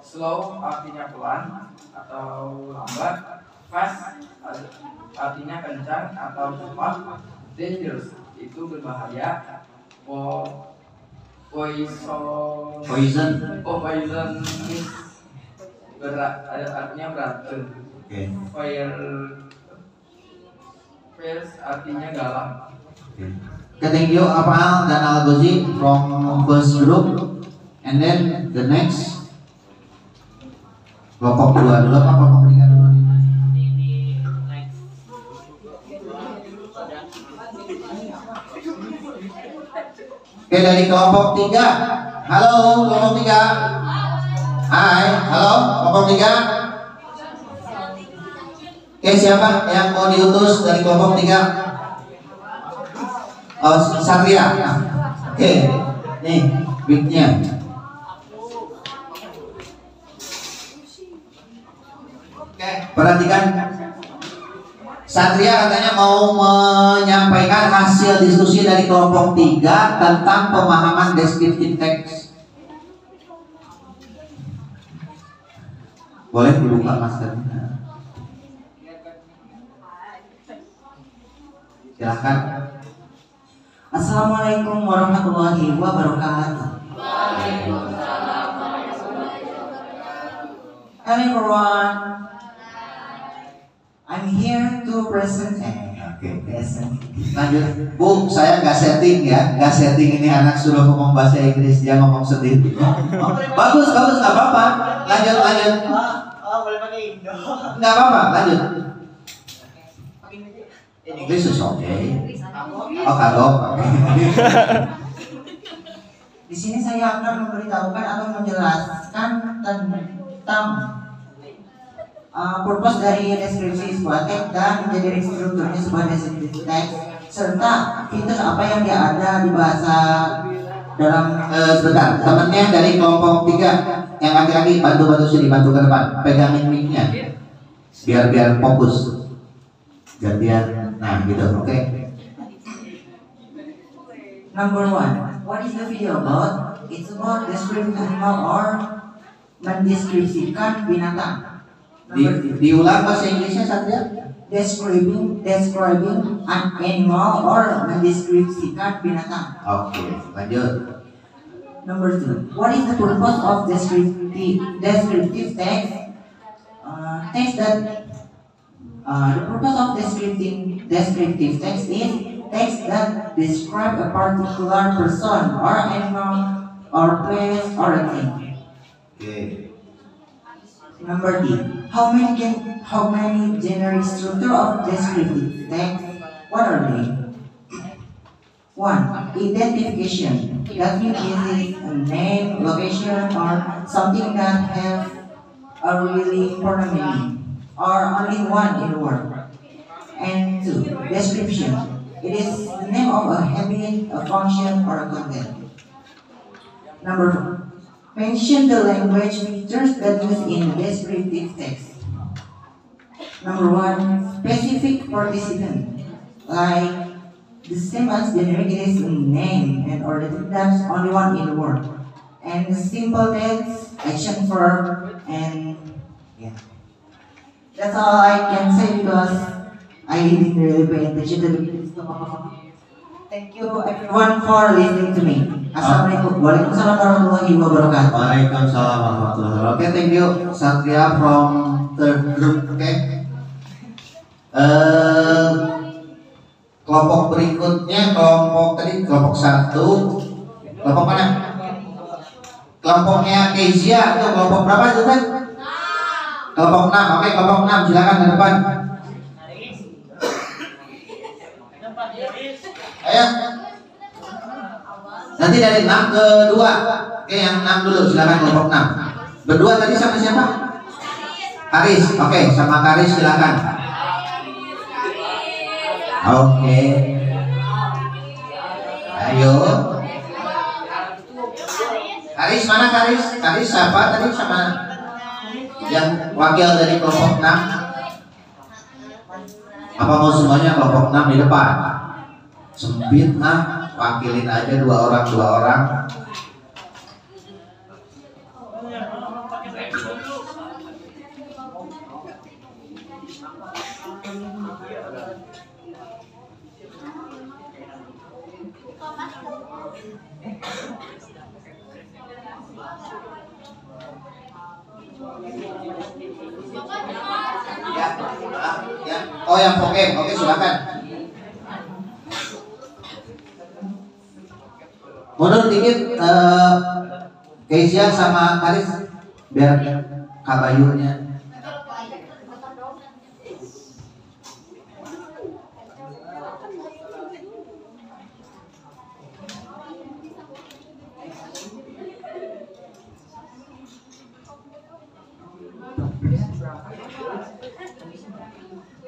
slow artinya pelan atau lambat, fast artinya kencang atau cepat, dangerous itu berbahaya, poison berat artinya beracun. Fierce artinya galak. Thank you Af'al dan Al-Goji from first group, and then the next kelompok 2 dulu apa kelompok 3 dulu? Oke, dari kelompok 3. Halo kelompok 3. Hai, halo kelompok 3. Oke, siapa yang mau diutus dari kelompok 3? Oh, Satria. Oke, nih mic-nya. Oke, perhatikan. Satria katanya mau menyampaikan hasil diskusi dari kelompok 3 tentang pemahaman deskriptif teks. Boleh dibuka maskernya. Silahkan. Assalamualaikum warahmatullahi wabarakatuh. Hello everyone. I'm here to present Oke. Lanjut. Bu, saya nggak setting ya, nggak setting ini anak suruh ngomong bahasa Inggris, dia ngomong sendiri. Oh, bagus, nggak apa-apa. Lanjut. Boleh pakai Indo. Nggak apa-apa, lanjut. English is okay. Oh, kagok. Di sini saya akan memberitahukan atau menjelaskan tentang purpose dari deskripsi sebuah teks dan menjadi strukturnya sebuah deskripsi teks serta fitur apa yang dia ada di bahasa dalam. Sebentar, temennya dari kelompok 3 yang laki-laki bantu sini, bantu ke depan, pegangin mic-nya biar fokus. Gantian, nah gitu, oke. Number 1, what is the video about? It's about describing animal or mendeskripsikan binatang. Diulang bahasa Inggrisnya Satria. Describing an animal or mendeskripsikan binatang. Oke, lanjut. Number 2, what is the purpose of descriptive text? The purpose of descriptive text is text that describe a particular person or animal or place or a thing. Okay. Number 3, how many generic structure of descriptive text? What are they? 1. Identification. That means it is a name, location, or something that has a really important meaning, or only one in the word. And 2. Description. It is the name of a habit, a function, or a content. Number 4. Mention the language features that use in descriptive text. Number 1. Specific participant. Like the same as generic, it is a name and or that's only one in the word. And simple tense, action verb, and yeah. That's all I can say because I didn't really pay attention to the Thank you everyone for listening to me. Assalamualaikum. Waalaikumsalam warahmatullahi wabarakatuh. Waalaikumsalam warahmatullahi wabarakatuh. Okay, thank you Satria from third group. Okay. Kelompok berikutnya, kelompok 1. Kelompok mana? Kelompoknya Kezia itu kelompok berapa itu kan? Kelompok 6. Oke, kelompok 6 silakan ke depan. Ayo. Nanti dari 6 ke 2. Oke, yang 6 dulu silakan kelompok 6. Berdua tadi sama siapa? Karis. Oke, sama Karis silakan. Oke. Ayo. Karis mana Karis? Karis siapa tadi sama yang wakil dari kelompok 6? Apa mau semuanya kelompok 6 di depan? Sempit wakilin aja 2 orang. Ya. Oh yang pokem, oke silakan. Mundur dikit, Kezia sama Karis biar kabayunya.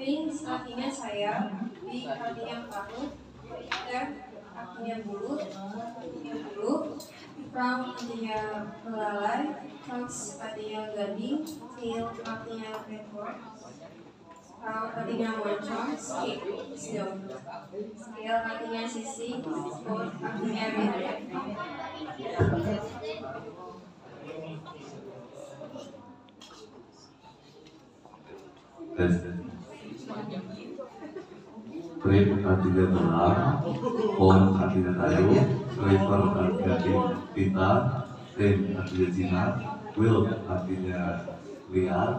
Wings artinya sayap, big artinya paruh, hair artinya bulu, from artinya belalai, fox artinya gading, tail artinya ekor, cow artinya moncong, skate snow, scale artinya sisi, spot artinya ringan. Frame artinya benar, phone artinya tayo, driver artinya kita, train artinya Cina, wheel artinya liar,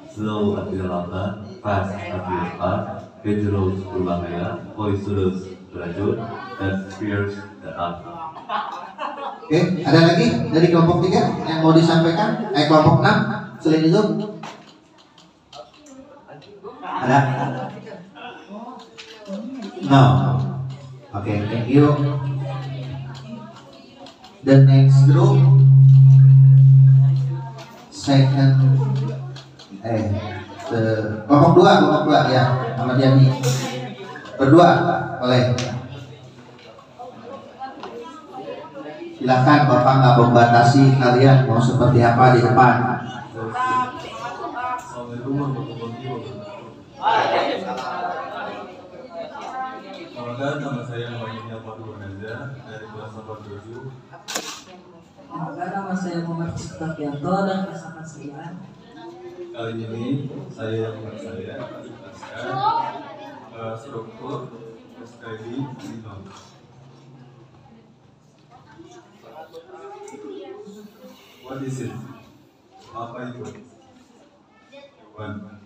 slow artinya lambat, fast artinya cepat, dangerous berbahaya, poisonous beracun, that fears the dark. Oke, ada lagi dari kelompok 3 yang mau disampaikan? Kelompok 6 selain itu? Ada? No. Oke, thank you. The next group, kelompok 2 ya, Ahmad Yani. Berdua oleh. Silakan Bapak nggak membatasi kalian mau seperti apa di depan. Assalamualaikum warahmatullahi wabarakatuh. Nama saya Muhammad Fatul Naza dari kelas 87. Nama saya Muhammad Sukapianto dan kelas 9. Kali ini saya yang menjelaskan struktur SKD Linux. What is it? Apa itu? One.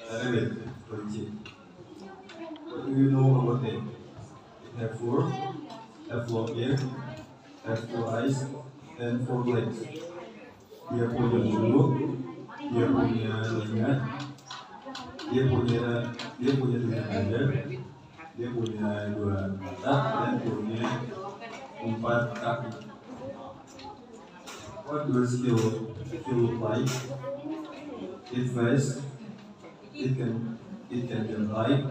Rabbit, kunci. What do you know about it? It has 4 ears, has 2 eyes, and 4 legs. Dia punya mulut, dia punya telinga, dia punya 2 dada, dia punya 2 mata, dan punya 4 kaki. What does it look like? It flies. It can jump high.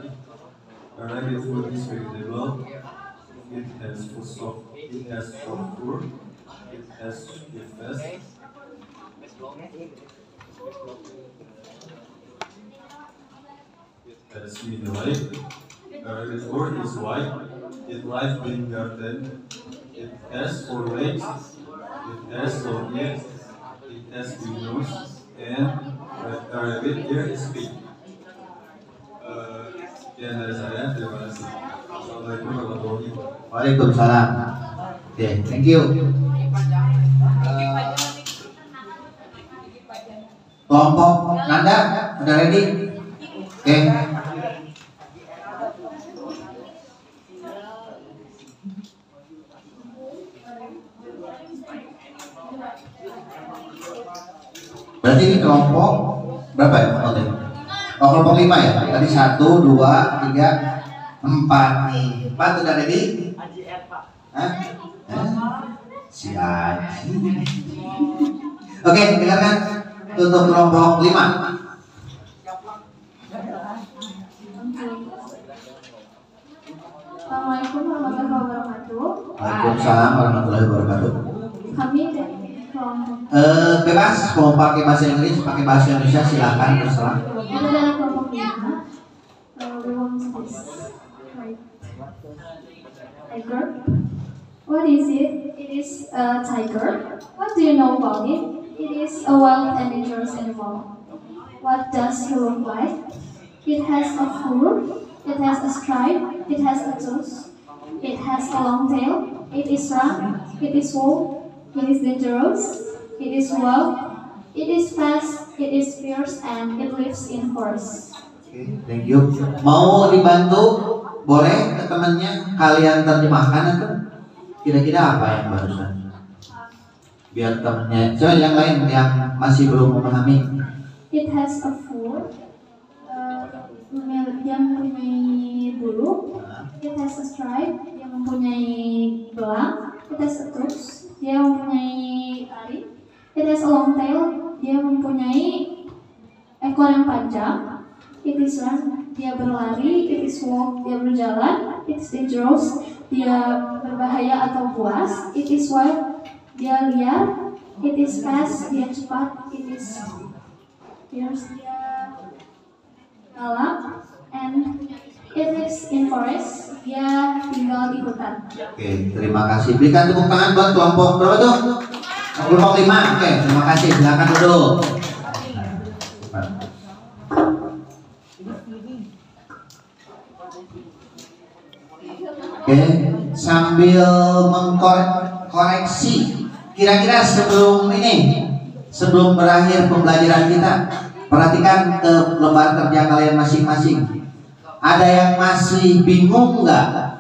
A rabbit foot is vegetable. It has soft fur. It has fast. It has middle life. A rabbit fur is white. It lives in garden. It has 4 legs. It has long ears. It has big nose. And a rabbit ear is big. Sekian dari saya, terima kasih. Assalamualaikum warahmatullahi wabarakatuh. Waalaikumsalam. Oke, thank you. Kelompok Nanda, udah ready? Oke. Berarti ini kelompok berapa ya? Oh, kelompok 5 ya? Tadi 1, 2, 3, 4 nih. 4 udah ready? Hah? Si Aji. Oke, dengarkan untuk kelompok 5. Assalamualaikum warahmatullahi wabarakatuh. Waalaikumsalam warahmatullahi wabarakatuh. Kami dari kelompok Bebas mau pakai bahasa Inggris, pakai bahasa Indonesia silakan terserah. itu dari kelompok 5. We want this tiger. What is it? It is a tiger. What do you know about it? It is a wild and dangerous animal. What does it look like? It has a fur. It has a stripe. It has a tooth. It has a long tail. It is round. It is wool. It is dangerous. It is wild. It is fast. It is fierce, and it lives in forest. Thank you. Mau dibantu? Boleh ke temannya kalian terjemahkan atau kira-kira apa yang barusan? Biar temannya. Coba yang lain yang masih belum memahami. It has a fur. Yang mempunyai bulu. It has a stripe. Yang mempunyai belang. It has a tooth. Dia mempunyai taring. It has a long tail. Dia mempunyai ekor yang panjang. It is run. Dia berlari. It is walk. Dia berjalan. It is dangerous. Dia berbahaya atau buas. It is wild. Dia liar. It is fast. Dia cepat. It is fierce. Dia galak. And it lives in forest. Dia tinggal di hutan. Oke, terima kasih. Berikan tepuk tangan buat kelompok berapa tuh? Kelompok 5. Oke, terima kasih. Silakan duduk. Oke, sambil mengkoreksi, kira-kira sebelum berakhir pembelajaran kita, Perhatikan ke lembar kerja kalian masing-masing. Ada yang masih bingung nggak?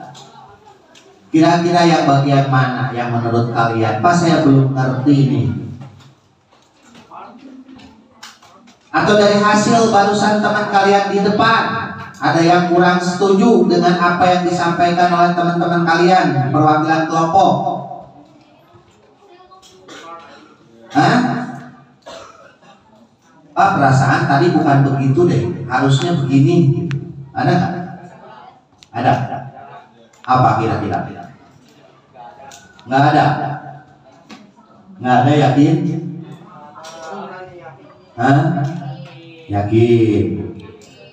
Kira-kira yang bagian mana yang menurut kalian? Pas saya belum ngerti nih. Atau dari hasil barusan teman kalian di depan, ada yang kurang setuju dengan apa yang disampaikan oleh teman-teman kalian, perwakilan kelompok? Hah? Perasaan tadi bukan begitu deh, harusnya begini. Ada nggak? Ada. Apa kira-kira? Nggak ada. Nggak ada, yakin? Hah? Yakin?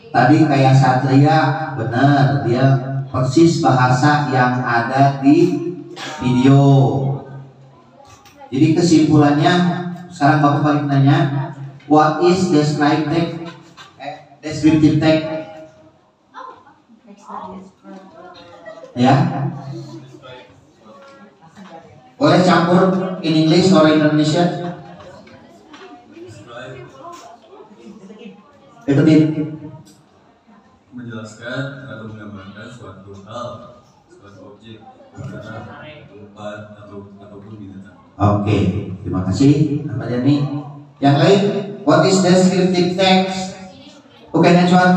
Tadi kayak Satria, benar, dia persis bahasa yang ada di video. Jadi kesimpulannya, sekarang Bapak balik nanya, what is descriptive text? Ya, boleh campur in English or Indonesia? Ikutin. Menjelaskan atau menggambarkan suatu hal, suatu objek, barang, tempat ataupun binatang. Oke, terima kasih. Apa nih? Yang lain, what is descriptive text? Oke, next one.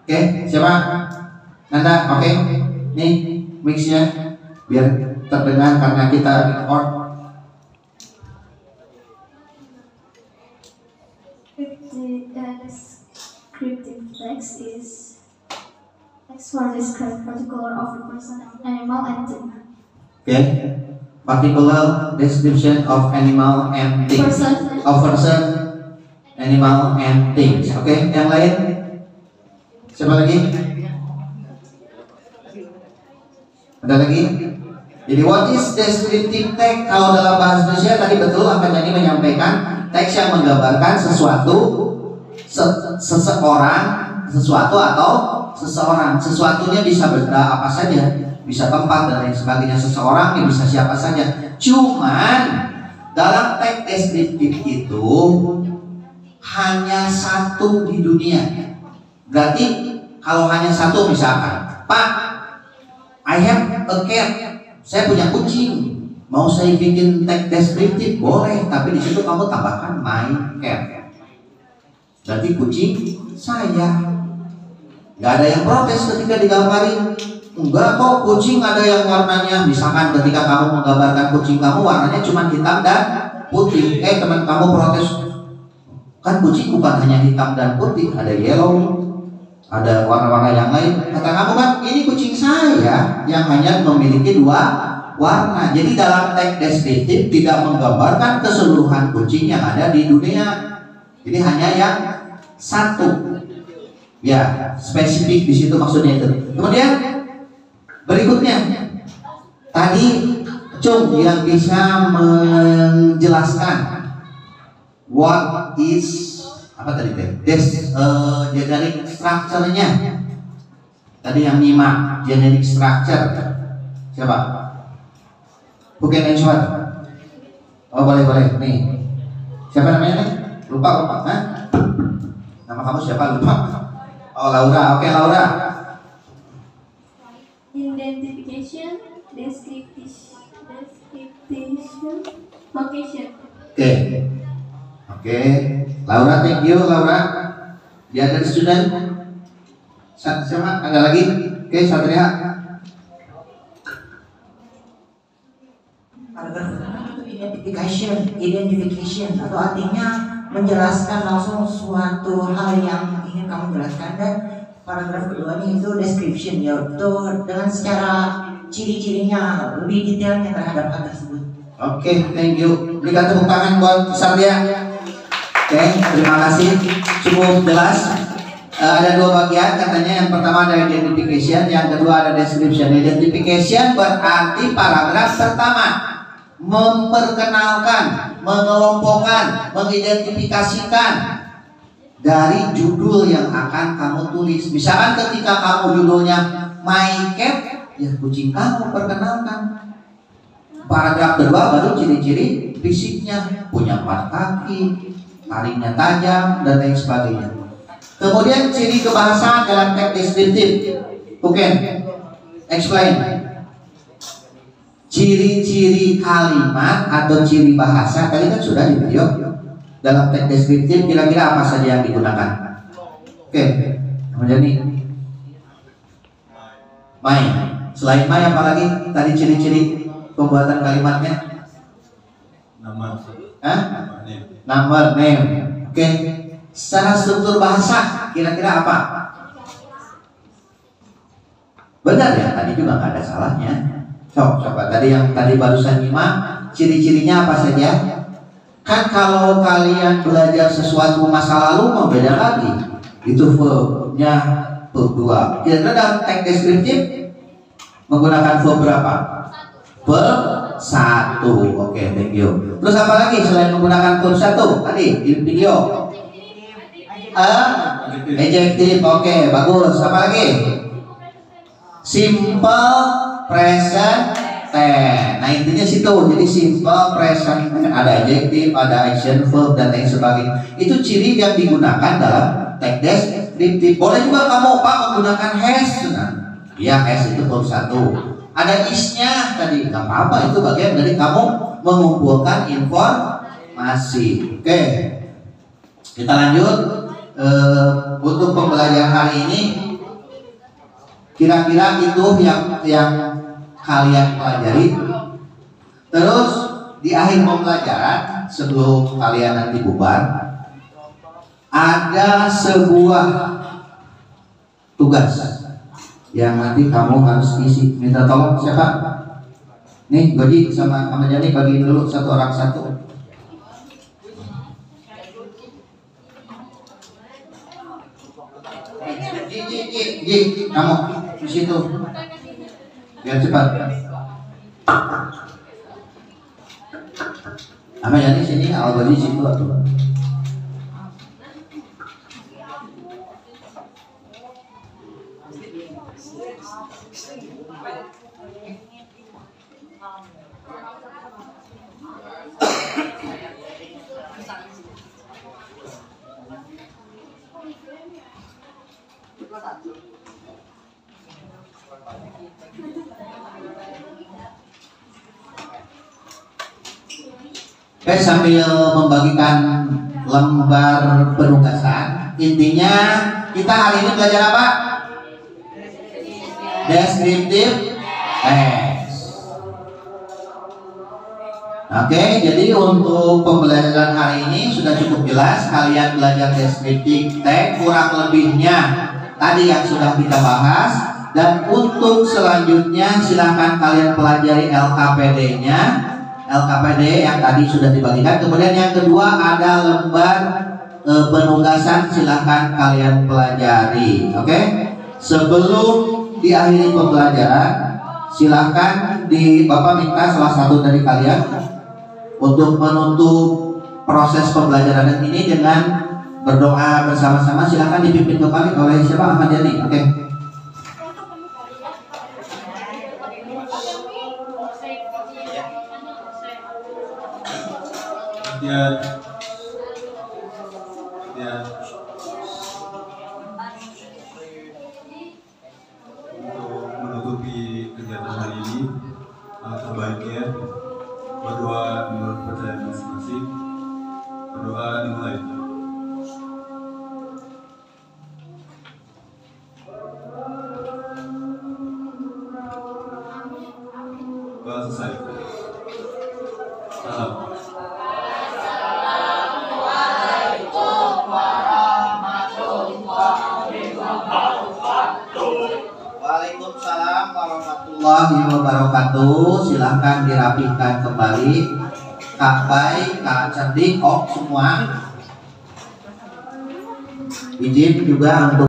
Oke, siapa? Nanda, oke. Nih, mixnya biar terdengar karena kita record. Descriptive text is text for describe particular of a person, animal, and thing. Okay. Particular description of animal and things. Of person, animal, and things. Oke, yang lain? Siapa lagi? Ada lagi? Jadi what is descriptive text? Kalau dalam bahasa Indonesia tadi betul Ahmad Yani menyampaikan teks yang menggambarkan sesuatu, seseorang, sesuatu atau seseorang. Sesuatunya bisa benda apa saja, bisa tempat dan lain sebagainya. Seseorang yang bisa siapa saja. Cuman dalam teks deskriptif itu hanya satu di dunia. Berarti kalau hanya satu, misalkan, Pak, I have a cat. Saya punya kucing. Mau saya bikin teks deskriptif boleh, tapi di situ kamu tambahkan my cat. Berarti kucing saya. Nggak ada yang protes ketika digambarin. Enggak kok, kucing ada yang warnanya. Misalkan ketika kamu menggambarkan kucing kamu warnanya cuma hitam dan putih. Teman kamu protes, kan kucing bukan hanya hitam dan putih, ada yellow, ada warna-warna yang lain. Kata kamu kan ini kucing saya yang hanya memiliki dua warna. Jadi dalam teks deskriptif tidak menggambarkan keseluruhan kucing yang ada di dunia. Jadi hanya yang satu. Ya, spesifik di situ maksudnya itu. Kemudian berikutnya, tadi Cung yang bisa menjelaskan what is apa tadi teh? Generic structure-nya. Tadi yang nyimak generic structure. Siapa? Bukan Edward. Oh boleh nih. Siapa namanya nih? Lupa. Hah? Nama kamu siapa? Lupa. Oh Laura. Oke Laura. Identification, description, location. Oke. Laura, thank you Laura. Dia dari student. Siapa? Ada lagi? Oke, Satria. Identification atau artinya menjelaskan langsung suatu hal yang ingin kamu jelaskan, dan paragraf keduanya itu description, yaitu dengan secara ciri-cirinya lebih detailnya terhadap hal tersebut. Oke, thank you. Berikan tepuk tangan buat Satria. Oke, terima kasih. Cukup jelas. Ada dua bagian katanya. Yang pertama ada identification, yang kedua ada description. Identification berarti paragraf pertama memperkenalkan, mengelompokkan, mengidentifikasikan dari judul yang akan kamu tulis. Misalkan ketika kamu judulnya My Cat, ya kucing kamu perkenalkan. Paragraf kedua baru ciri-ciri fisiknya, punya 4 kaki, taringnya tajam, dan lain sebagainya. Kemudian ciri kebahasaan dalam teks deskriptif. Oke, explain. Ciri-ciri kalimat atau ciri bahasa tadi kan sudah di video. Dalam teks deskriptif kira-kira apa saja yang digunakan? Oke, kemudian ini main. Selain main apa lagi? Tadi ciri-ciri pembuatan kalimatnya? Number, name. Oke. Secara struktur bahasa kira-kira apa? Benar ya, tadi juga nggak ada salahnya. Coba tadi yang tadi barusan nyimak, ciri-cirinya apa saja? Kan kalau kalian belajar sesuatu masa lalu mau beda lagi. Itu verbnya verb 2. Kira-kira dalam teks deskriptif menggunakan verb berapa? Verb 1. Oke, thank you. Terus apa lagi selain menggunakan verb 1? Tadi di video. Adjective. Oke, bagus. Apa lagi? Simple present tense. Nah, intinya situ. Jadi simple present tense, ada adjective, ada action verb dan lain sebagainya. Itu ciri yang digunakan dalam teks deskriptif. Boleh juga kamu Pak menggunakan has. Nah, ya has itu verb 1. Ada is-nya tadi, nggak apa-apa, itu bagian dari kamu mengumpulkan informasi. Oke, kita lanjut. Untuk pembelajaran hari ini, kira-kira itu yang kalian pelajari. Terus di akhir pembelajaran, sebelum kalian nanti bubar, ada sebuah tugas yang nanti kamu harus isi. Minta tolong siapa? Nih, Goji sama Jani bagiin dulu satu orang satu. Ji, kamu di situ. Biar cepat. Sama Jani sini, Al-Goji situ atau? Oke, sambil membagikan lembar penugasan, intinya kita hari ini belajar apa? Deskriptif teks. Oke, jadi untuk pembelajaran hari ini sudah cukup jelas. Kalian belajar deskriptif teks, kurang lebihnya tadi yang sudah kita bahas. Dan untuk selanjutnya silahkan kalian pelajari LKPD-nya. LKPD yang tadi sudah dibagikan. Kemudian yang kedua ada lembar penugasan, silahkan kalian pelajari. Oke, sebelum diakhiri pembelajaran, silahkan Bapak minta salah satu dari kalian untuk menutup proses pembelajaran ini dengan berdoa bersama-sama. Silahkan dipimpin kembali oleh siapa? Ahmad Yani. Oke. Ya. Untuk menutupi kegiatan hari ini, terbaiknya berdoa menurut percaya masing-masing. Berdoa dimulai. Doa selesai. Salam. Waalaikumsalam warahmatullahi wabarakatuh. Silahkan dirapihkan kembali. Kak Bay, Kak Cerdik, semua. Izin juga untuk